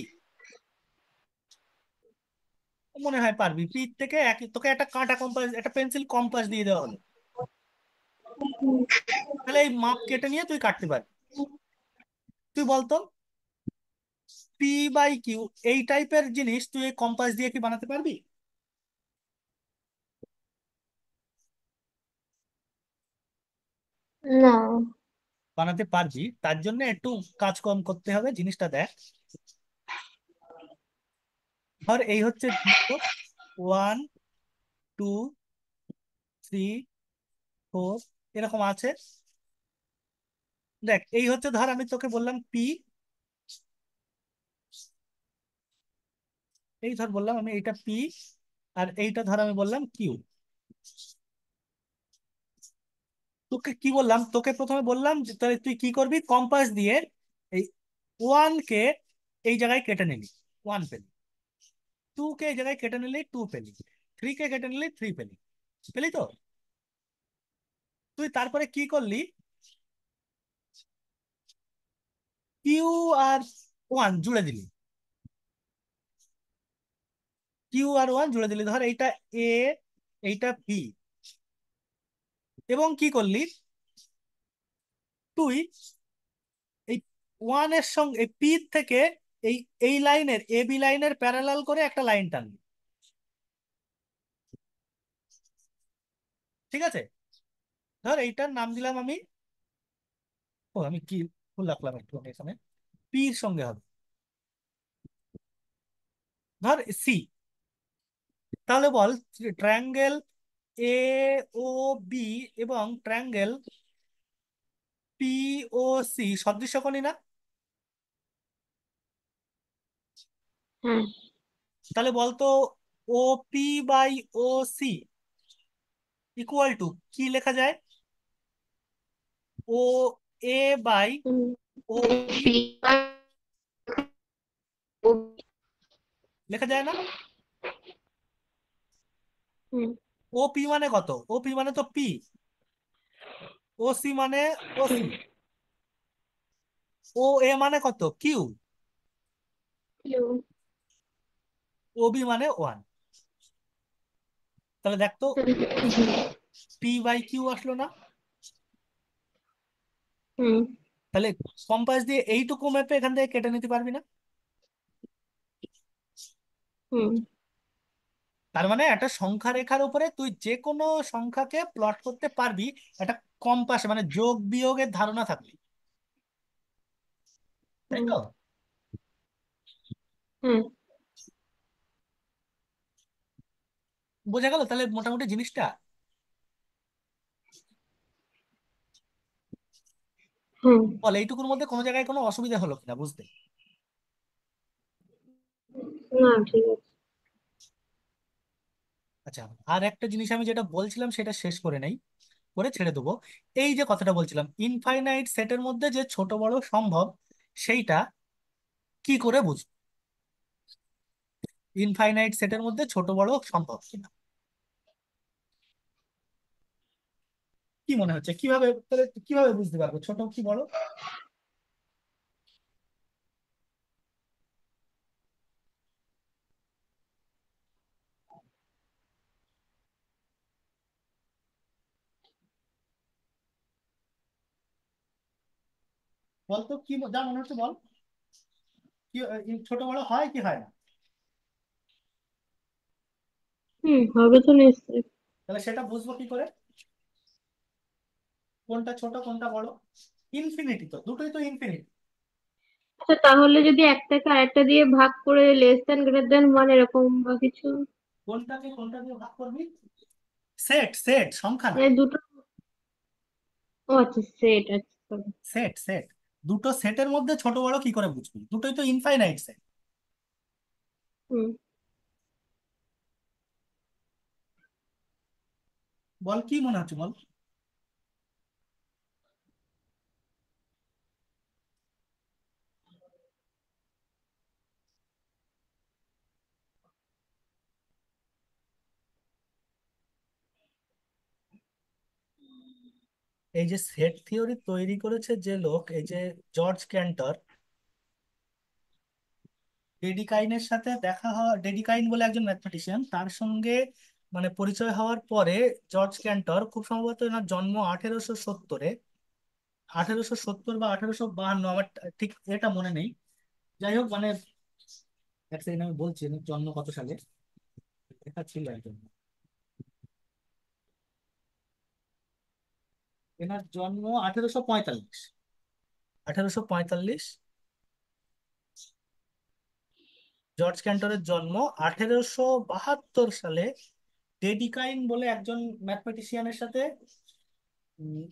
[SPEAKER 1] মনে হয় পারবি। পি থেকে তোকে একটা কাঁটা কম্পাস, একটা পেন্সিল কম্পাস দিয়ে দেওয়া হলো, তাহলে এই মাপ কেটে নিয়ে তুই কাটতে পারবি। তুই বলতো পি বাই কিউ এই টাইপের জিনিস তুই এই কম্পাস দিয়ে কি বানাতে পারবি?
[SPEAKER 2] না।
[SPEAKER 1] বানাতে পারবি, তার জন্য একটু কাজ কম করতে হবে। জিনিসটা দেখ, ধর এই হচ্ছে 0, 1, 2, 3, 4 এরকম আছে। দেখ এই হচ্ছে, ধর আমি তোকে বললাম পি, এই ধর বললাম আমি এইটা পি, আর এইটা ধর আমি বললাম কিউ। তোকে কি বললাম, তোকে প্রথমে বললাম যে তাহলে তুই কি করবি, কম্পাস দিয়ে এই 1 কে এই জায়গায় কেটে নিবি, 1 পেলি। 2 কে এই জায়গায় কেটে নিলি, 2 পেলি। 3 কে কেটে নিলি, 3 পেলি। পেলি তো? তুই তারপরে কি করলি, কিউ আর 1 জুড়ে দিলি, কিউ আর 1 জুড়ে দিলি। ধর এইটা এ, এইটা বি, এবং কি করলি তুই এই 1 এর সঙ্গে এই পি থেকে এই এই লাইনের এ বি লাইনের প্যারালাল করে একটা লাইন টানলি। ঠিক আছে? ধর এইটার নাম দিলাম আমি, ও আমি কি ভুল রাখলাম একটু, আমি এখানে পির সঙ্গে হবে ধর সি। তাহলে বল ট্রায়াঙ্গেল এ ও বি এবং ট্রায়াঙ্গেল পি ও সি সদৃশকোণী না?
[SPEAKER 2] হ্যাঁ।
[SPEAKER 1] তাহলে বলতো O P by O C equal to কি লেখা যায়, ও এ বাই
[SPEAKER 2] হুম।
[SPEAKER 1] ও বি লেখা যায় না?
[SPEAKER 2] হুম।
[SPEAKER 1] ও পি মানে কত, ও পি মানে তো পি, ও সি মানে ও সি, ও এ মানে কত কিউ, ও বি মানে 1। তাহলে দেখ তো পি বাই কিউ আসলো না?
[SPEAKER 2] হুম।
[SPEAKER 1] তাহলে কম্পাস দিয়ে এইটুকু ম্যাপে এখান থেকে কেটে নিতে পারবি না?
[SPEAKER 2] হুম।
[SPEAKER 1] তার মানে একটা সংখ্যা রেখার উপরে তুই যে কোনো সংখ্যাকে প্লট করতে পারবি, একটা কম্পাস মানে যোগ বিয়োগের ধারণা থাকলে, তাই
[SPEAKER 2] হুম।
[SPEAKER 1] তো?
[SPEAKER 2] হুম।
[SPEAKER 1] বোঝা গেল তাহলে মোটামুটি জিনিসটা?
[SPEAKER 2] হুম।
[SPEAKER 1] বল এইটুকুর মধ্যে কোনো জায়গায় কোনো অসুবিধা হলো কিনা বুঝতে?
[SPEAKER 2] না, ঠিক আছে।
[SPEAKER 1] আচ্ছা, আর একটা জিনিস আমি যেটা বলছিলাম সেটা শেষ করে নেই, করে ছেড়ে দেবো। এই যে কথাটা বলছিলাম ইনফাইনাইট সেটের মধ্যে যে ছোট বড় সম্ভব, সেইটা কি করে বুঝবো, ইনফাইনাইট সেটের মধ্যে ছোট বড় সম্ভব কিনা? কি মনে হচ্ছে, কিভাবে তাহলে কিভাবে বুঝতে পারবো ছোট কি বড়? বলতো কি যা মনে হচ্ছে বল। কি ছোট বড় হয় কি হয় না?
[SPEAKER 2] হবে তো নিশ্চয়ই।
[SPEAKER 1] তাহলে সেটা বুঝবো কি করে, কোনটা ছোট কোনটা বড়? ইনফিনিটি তো, দুটোই তো ইনফিনিটি।
[SPEAKER 2] আচ্ছা, তাহলে যদি একটাকে আরেকটা দিয়ে ভাগ করে less than greater than one এরকম বা কিছু,
[SPEAKER 1] কোনটাকে কোনটা দিয়ে ভাগ করবি? সেট সেট, সংখ্যা না।
[SPEAKER 2] মানে দুটো। ও আচ্ছা, সেট, আচ্ছা sorry।
[SPEAKER 1] সেট সেট, দুটো সেটের মধ্যে ছোট বড় কি করে বুঝবি, দুটোই তো ইনফাইনাইট সেট।
[SPEAKER 2] হুম।
[SPEAKER 1] বল কি মনে হচ্ছে বল। এই যে সেট থিওরি তৈরি করেছে যে লোক, এই যে জর্জ ক্যান্টর, ডেডিকাইনের সাথে দেখা হওয়া, ডেডিকাইন বলে একজন ম্যাথমেটিশিয়ান, তার সঙ্গে মানে পরিচয় হওয়ার পরে জর্জ ক্যান্টর, খুব সম্ভবত এনার জন্ম 1870-এ, 1870 বা 1852, আমার ঠিক এটা মনে নেই। যাই হোক মানে এক সেকেন্ড আমি বলছি এনার জন্ম কত সালে, এটা ছিল একজন। এনার জন্ম 1845, 1845 জর্জ ক্যান্টরের জন্ম। 1872 সালে ডেডিকাইন বলে একজন ম্যাথমেটিশিয়ানের সাথে উম,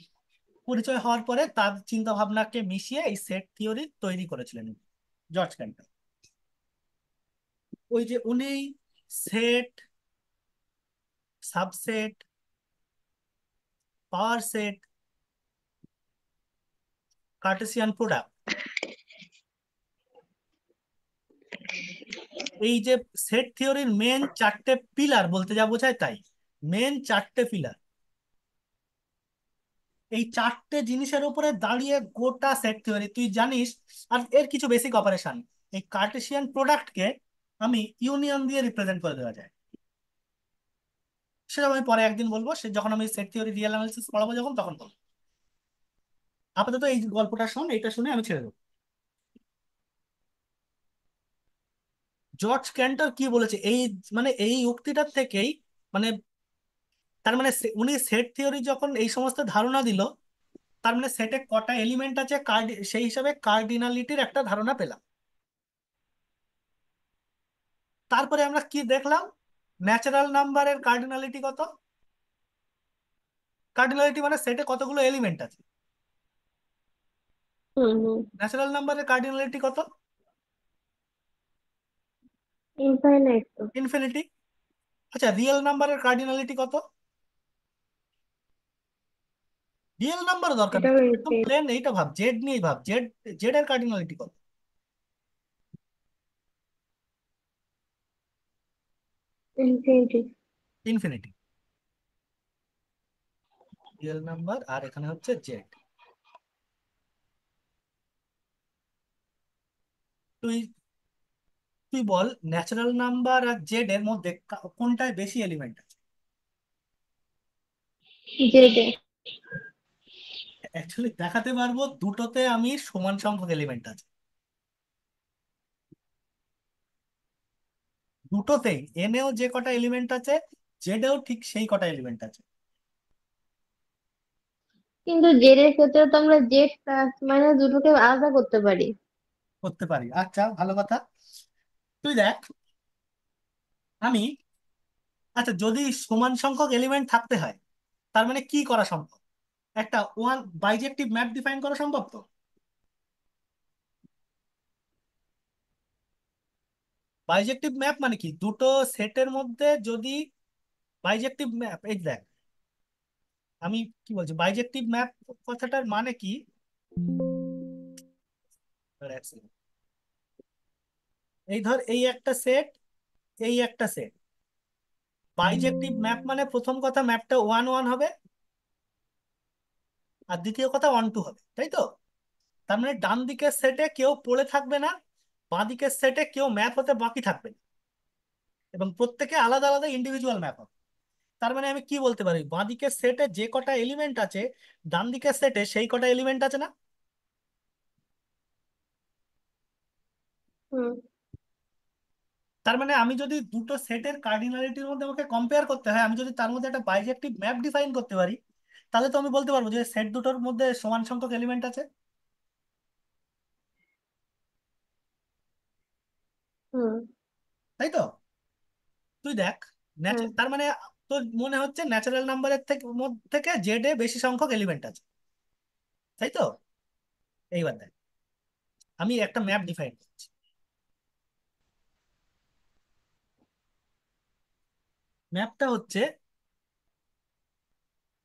[SPEAKER 1] পরিচয় হওয়ার পরে তার চিন্তা ভাবনাকে মিশিয়ে এই সেট থিওরি তৈরি করেছিলেন জর্জ ক্যান্টর। ওই যে উনি set, subset, power set, Cartesian product, এই যে সেট থিওরির মেন চারটে পিলার বলতে যা বোঝায় তাই, মেন চারটে পিলার, এই চারটে জিনিসের উপরে দাঁড়িয়ে গোটা সেট থিওরি তুই জানিস। আর এর কিছু বেসিক অপারেশন, এই কার্টেসিয়ান প্রোডাক্টকে আমি ইউনিয়ন দিয়ে রিপ্রেজেন্ট করে দেওয়া যায়, সেটা আমি পরে একদিন বলবো, সে যখন আমি সেট থিওরি রিয়েল অ্যানালিসিস পড়াবো যখন, তখন বলবো। আপাতত এই গল্পটা শোন, এটা শুনে আমি ছেড়ে দেবো। জর্জ ক্যান্টর কি বলেছে এই, মানে এই উক্তিটার থেকেই, মানে তার মানে উনি সেট থিওরি যখন এই সমস্ত ধারণা দিল, তার মানে সেটে কটা এলিমেন্ট আছে, সেই হিসাবে কার্ডিনালিটির একটা ধারণা পেলাম। তারপরে আমরা কি দেখলাম, ন্যাচারাল নাম্বারের কার্ডিনালিটি কত, কার্ডিনালিটি মানে সেটে কতগুলো এলিমেন্ট আছে,
[SPEAKER 2] হুম হুম।
[SPEAKER 1] ন্যাচারাল নাম্বারের কার্ডিনালিটি কত,
[SPEAKER 2] ইনফাইনাইট তো।
[SPEAKER 1] ইনফিনিটি। আচ্ছা রিয়েল নাম্বারের কার্ডিনালিটি কত? রিয়েল নাম্বার দরকার নেই,
[SPEAKER 2] এটাও
[SPEAKER 1] একদম
[SPEAKER 2] ইনফাইনাইট।
[SPEAKER 1] প্লেন এইটা ভাব, জেড নিয়েই ভাব, জেড, জেড এর কার্ডিনালিটি কত?
[SPEAKER 2] ইনফিনিটি।
[SPEAKER 1] ইনফিনিটি। রিয়েল নাম্বার আর এখানে হচ্ছে জেড। তুই তুই বল ন্যাচারাল নাম্বার আর জেড এর মধ্যে কোনটায় বেশি এলিমেন্ট আছে?
[SPEAKER 2] জেডে।
[SPEAKER 1] অ্যাকচুয়ালি দেখাতে পারবো দুটোতে আমি সমান সংখ্যক এলিমেন্ট আছে, দুটোতেই এনেও যে কটা এলিমেন্ট আছে, জেডেও ঠিক সেই কটা এলিমেন্ট আছে।
[SPEAKER 2] কিন্তু জেডের ক্ষেত্রে তো আমরা জেড প্লাস মাইনাস দুটোকে আলাদা করতে পারি।
[SPEAKER 1] করতে পারি, আচ্ছা ভালো কথা। তুই দেখ, আমি, আচ্ছা যদি সমান সংখ্যক এলিমেন্ট থাকতে হয়, তার মানে কি করা সম্ভব, একটা ওয়ান বাইজেক্টিভ ম্যাপ ডিফাইন করা সম্ভব তো? বাইজেক্টিভ ম্যাপ মানে কি, দুটো সেটের মধ্যে যদি বাইজেক্টিভ ম্যাপ, এই দেখ আমি কি বলছি বাইজেক্টিভ ম্যাপ কথাটার মানে কি, দাঁড়া এক second। এই ধর এই একটা সেট, এই একটা সেট, বাইজেক্টিভ ম্যাপ মানে প্রথম কথা ম্যাপটা ওয়ান ওয়ান হবে, আর দ্বিতীয় কথা 1 2 হবে, তাই তো? তার মানে ডান দিকের সেটে কেউ পড়ে থাকবে না, বাঁ দিকের সেটে কেউ ম্যাপ হতে বাকি থাকবে না, এবং প্রত্যেকে আলাদা আলাদা ইন্ডিভিজুয়াল ম্যাপ হবে। তার মানে আমি কি বলতে পারি, বাঁ দিকের সেটে যে কটা এলিমেন্ট আছে ডান দিকের সেটে সেই কটা এলিমেন্ট আছে না?
[SPEAKER 2] হুম।
[SPEAKER 1] তার মানে আমি যদি দুটো সেটের কার্ডিনালিটির মধ্যে আমাকে কম্পেয়ার করতে হয়, আমি যদি তার মধ্যে একটা বাইজেক্টিভ ম্যাপ ডিফাইন করতে পারি, তাহলে তো আমি বলতে পারবো যে সেট দুটোর মধ্যে সমান সংখ্যক এলিমেন্ট আছে,
[SPEAKER 2] হুম।
[SPEAKER 1] তাই তো? তুই দেখ,
[SPEAKER 2] হ্যাঁ।
[SPEAKER 1] তার মানে তোর মনে হচ্ছে ন্যাচারাল নাম্বারের থেকে জেড এ বেশি সংখ্যক এলিমেন্ট আছে, তাই তো? এইবার দেখ, আমি একটা ম্যাপ ডিফাইন করছি। ম্যাপটা হচ্ছে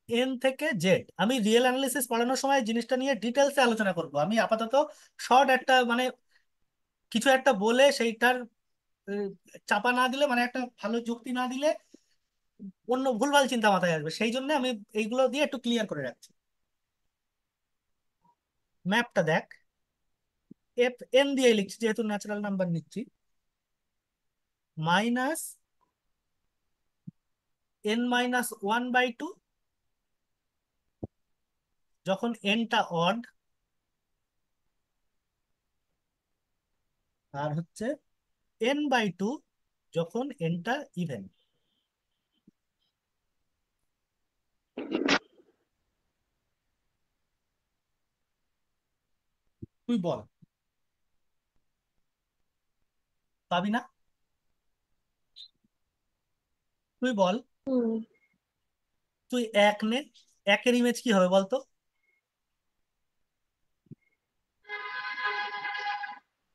[SPEAKER 1] এন থেকে জেড। আমি রিয়েল অ্যানালিসিস পড়ানোর সময় জিনিসটা নিয়ে ডিটেলসে আলোচনা করব, আমি আপাতত শর্ট একটা মানে কিছু একটা বলে সেইটার আহ, চাপা না দিলে, মানে একটা ভালো যুক্তি না দিলে অন্য ভুলভাল চিন্তা মাথায় আসবে, সেই জন্য আমি এইগুলো দিয়ে একটু ক্লিয়ার করে রাখছি। ম্যাপটা দেখ, এফ এন দিয়ে লিখছি যেহেতু ন্যাচারাল নাম্বার নিচ্ছি, মাইনাস n-1/2 যখন এনটা অড, আর হচ্ছে n/2 যখন এনটা ইভেন। তুই বল, পাবি না? তুই বল।
[SPEAKER 2] হুম।
[SPEAKER 1] তুই এক নে, একের ইমেজ কি হবে বলতো?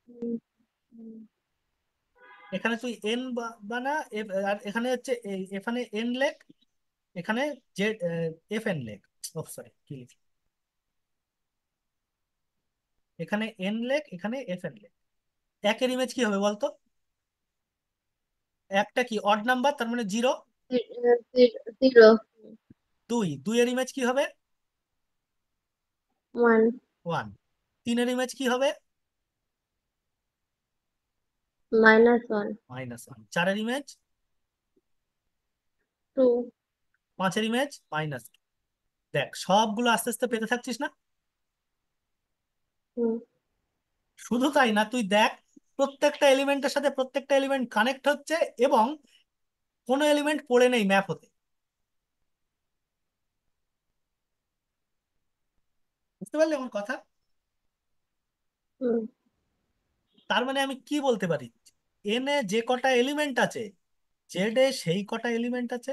[SPEAKER 2] হুম। হুম।
[SPEAKER 1] এখানে তুই এন বানা, আর এখানে হচ্ছে এখানে এন লেখ, এখানে জেড এফ এন লেখ। ও সরি, কি লিখি, এখানে এন লেখ, এখানে এফ এন লেখ। একের ইমেজ কি হবে বলতো? একটা কি অড নাম্বার, তার মানে 0।
[SPEAKER 2] জিরো।
[SPEAKER 1] দুইয়ের ইমেজ কি হবে?
[SPEAKER 2] ওয়ান।
[SPEAKER 1] 1। তিনের ইমেজ কি হবে?
[SPEAKER 2] -1।
[SPEAKER 1] -1। চারের ইমেজ?
[SPEAKER 2] টু।
[SPEAKER 1] পাঁচের ইমেজ -2। দেখ সবগুলো আস্তে আস্তে পেতে থাকছিস না?
[SPEAKER 2] হুম।
[SPEAKER 1] শুধু তাই না, তুই দেখ প্রত্যেকটা এলিমেন্টের সাথে প্রত্যেকটা এলিমেন্ট কানেক্ট হচ্ছে, এবং কোনো এলিমেন্ট পড়ে নেই ম্যাপ হতে। বুঝতে পারলি আমার কথা?
[SPEAKER 2] হুম।
[SPEAKER 1] তার মানে আমি কি বলতে পারি, এন এ যে কটা এলিমেন্ট আছে জেড এ সেই কটা এলিমেন্ট আছে।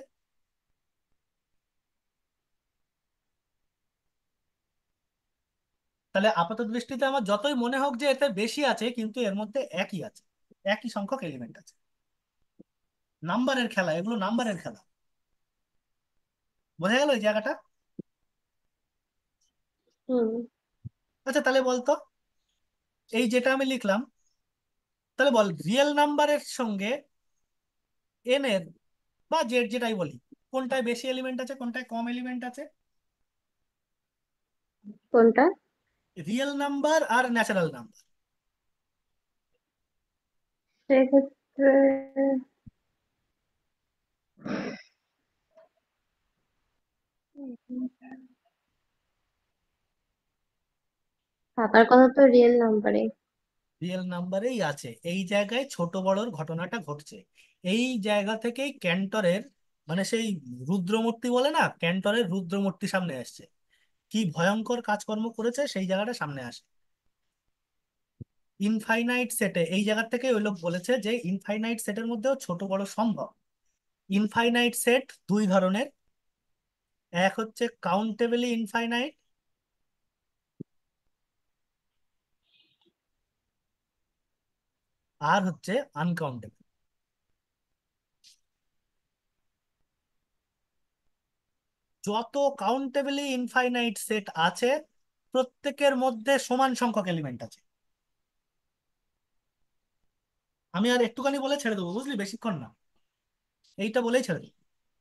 [SPEAKER 1] তাহলে আপাত দৃষ্টিতে আমার যতই মনে হোক যে এতে বেশি আছে, কিন্তু এর মধ্যে একই আছে, একই সংখ্যক এলিমেন্ট আছে। নাম্বারের খেলা, এগুলো নাম্বারের খেলা। বোঝা গেল এই জায়গাটা?
[SPEAKER 2] হুম।
[SPEAKER 1] আচ্ছা তাহলে বলতো, এই যেটা আমি লিখলাম, তাহলে বল রিয়েল নাম্বারের সঙ্গে এন এর বা জেড যেটাই বলি, কোনটায় বেশি এলিমেন্ট আছে কোনটায় কম এলিমেন্ট আছে?
[SPEAKER 2] কোনটা?
[SPEAKER 1] রিয়েল নাম্বার আর ন্যাচারাল নাম্বার।
[SPEAKER 2] সেক্ষেত্রে থাকার কথা তো রিয়েল নাম্বারে।
[SPEAKER 1] রিয়েল নাম্বারেই আছে, এই জায়গায় ছোট বড়র ঘটনাটা ঘটছে। এই জায়গা থেকেই ক্যান্টরের মানে সেই রুদ্রমূর্তি বলে না, ক্যান্টরের রুদ্রমূর্তি সামনে আসছে, কি ভয়ঙ্কর কাজকর্ম করেছে সেই জায়গাটা সামনে আসে। ইনফাইনাইট সেটে এই জায়গা থেকে ওই লোক বলেছে যে ইনফাইনাইট সেটের মধ্যেও ছোট বড় সম্ভব। ইনফাইনাইট সেট দুই ধরনের, এক হচ্ছে কাউন্টেবলি ইনফাইনাইট, আর হচ্ছে আনকাউন্টেবল। যত কাউন্টেবলি ইনফাইনাইট সেট আছে প্রত্যেকের মধ্যে সমান সংখ্যক এলিমেন্ট আছে। আমি আর একটুখানি বলে ছেড়ে দেবো, বুঝলি, বেশিক্ষণ না, এইটা বলেই ছেড়ে দেবো।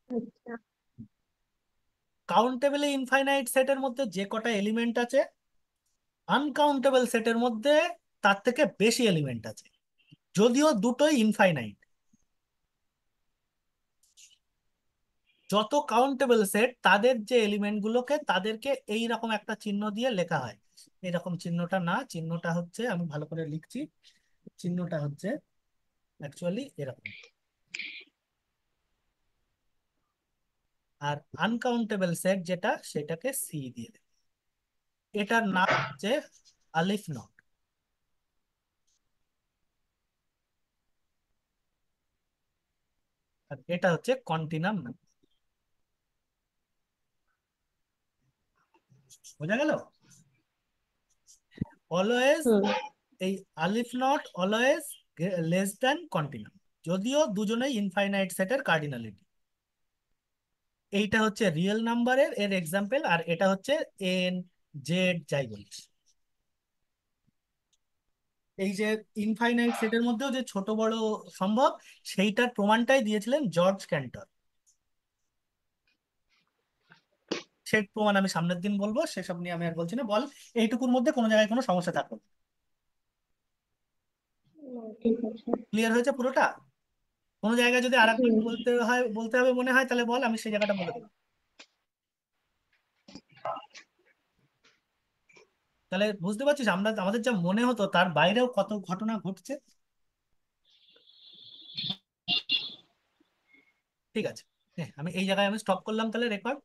[SPEAKER 2] আচ্ছা।
[SPEAKER 1] কাউন্টেবল ইনফাইনাইট সেটের মধ্যে যে কটা এলিমেন্ট আছে, আনকাউন্টেবল সেটের মধ্যে তার থেকে বেশি এলিমেন্ট আছে, যদিও দুটোই ইনফাইনাইট। যত কাউন্টেবল সেট তাদের যে এলিমেন্ট গুলোকে তাদেরকে এই রকম একটা চিহ্ন দিয়ে লেখা হয়। এরকম চিহ্নটা না, চিহ্নটা হচ্ছে, আমি ভালো করে লিখছি, চিহ্নটা হচ্ছে অ্যাকচুয়ালি এরকম। আর আনকাউন্টেবল সেট যেটা, সেটাকে সি দিয়ে দেবে। এটার নাম হচ্ছে আলিফ নট। আর এটা হচ্ছে কন্টিনাম নাম্বার। বোঝা গেল? অলওয়েজ
[SPEAKER 2] হুম।
[SPEAKER 1] এই আলিফ নট অলওয়েজ লেস দ্যান কন্টিনাম, যদিও দুজনেই ইনফাইনাইট সেটের কার্ডিনালিটি। এইটা হচ্ছে রিয়েল নাম্বারের এর এক্সাম্পল, আর এটা হচ্ছে এন, জেড, যাই বলিস। এই যে ইনফাইনাইট সেটের মধ্যেও যে ছোট বড় সম্ভব, সেইটার প্রমাণটাই দিয়েছিলেন জর্জ ক্যান্টর। সেই প্রমাণ আমি সামনের দিন বলবো, সেসব নিয়ে আমি আর বলছি না। বল, এইটুকুর মধ্যে কোনো জায়গায় কোনো সমস্যা থাকবে?
[SPEAKER 2] ঠিক আছে।
[SPEAKER 1] ক্লিয়ার হয়েছে পুরোটা? কোনো জায়গায় যদি আরেকবার
[SPEAKER 2] হুম।
[SPEAKER 1] বলতে হবে মনে হয়, তাহলে বল, আমি সেই জায়গাটা বলে দেবো। তাহলে বুঝতে পারছিস আমরা আমাদের যা মনে হতো তার বাইরেও কত ঘটনা ঘটছে। ঠিক আছে, হ্যাঁ, আমি এই জায়গায় আমি স্টপ করলাম তাহলে রেকর্ড।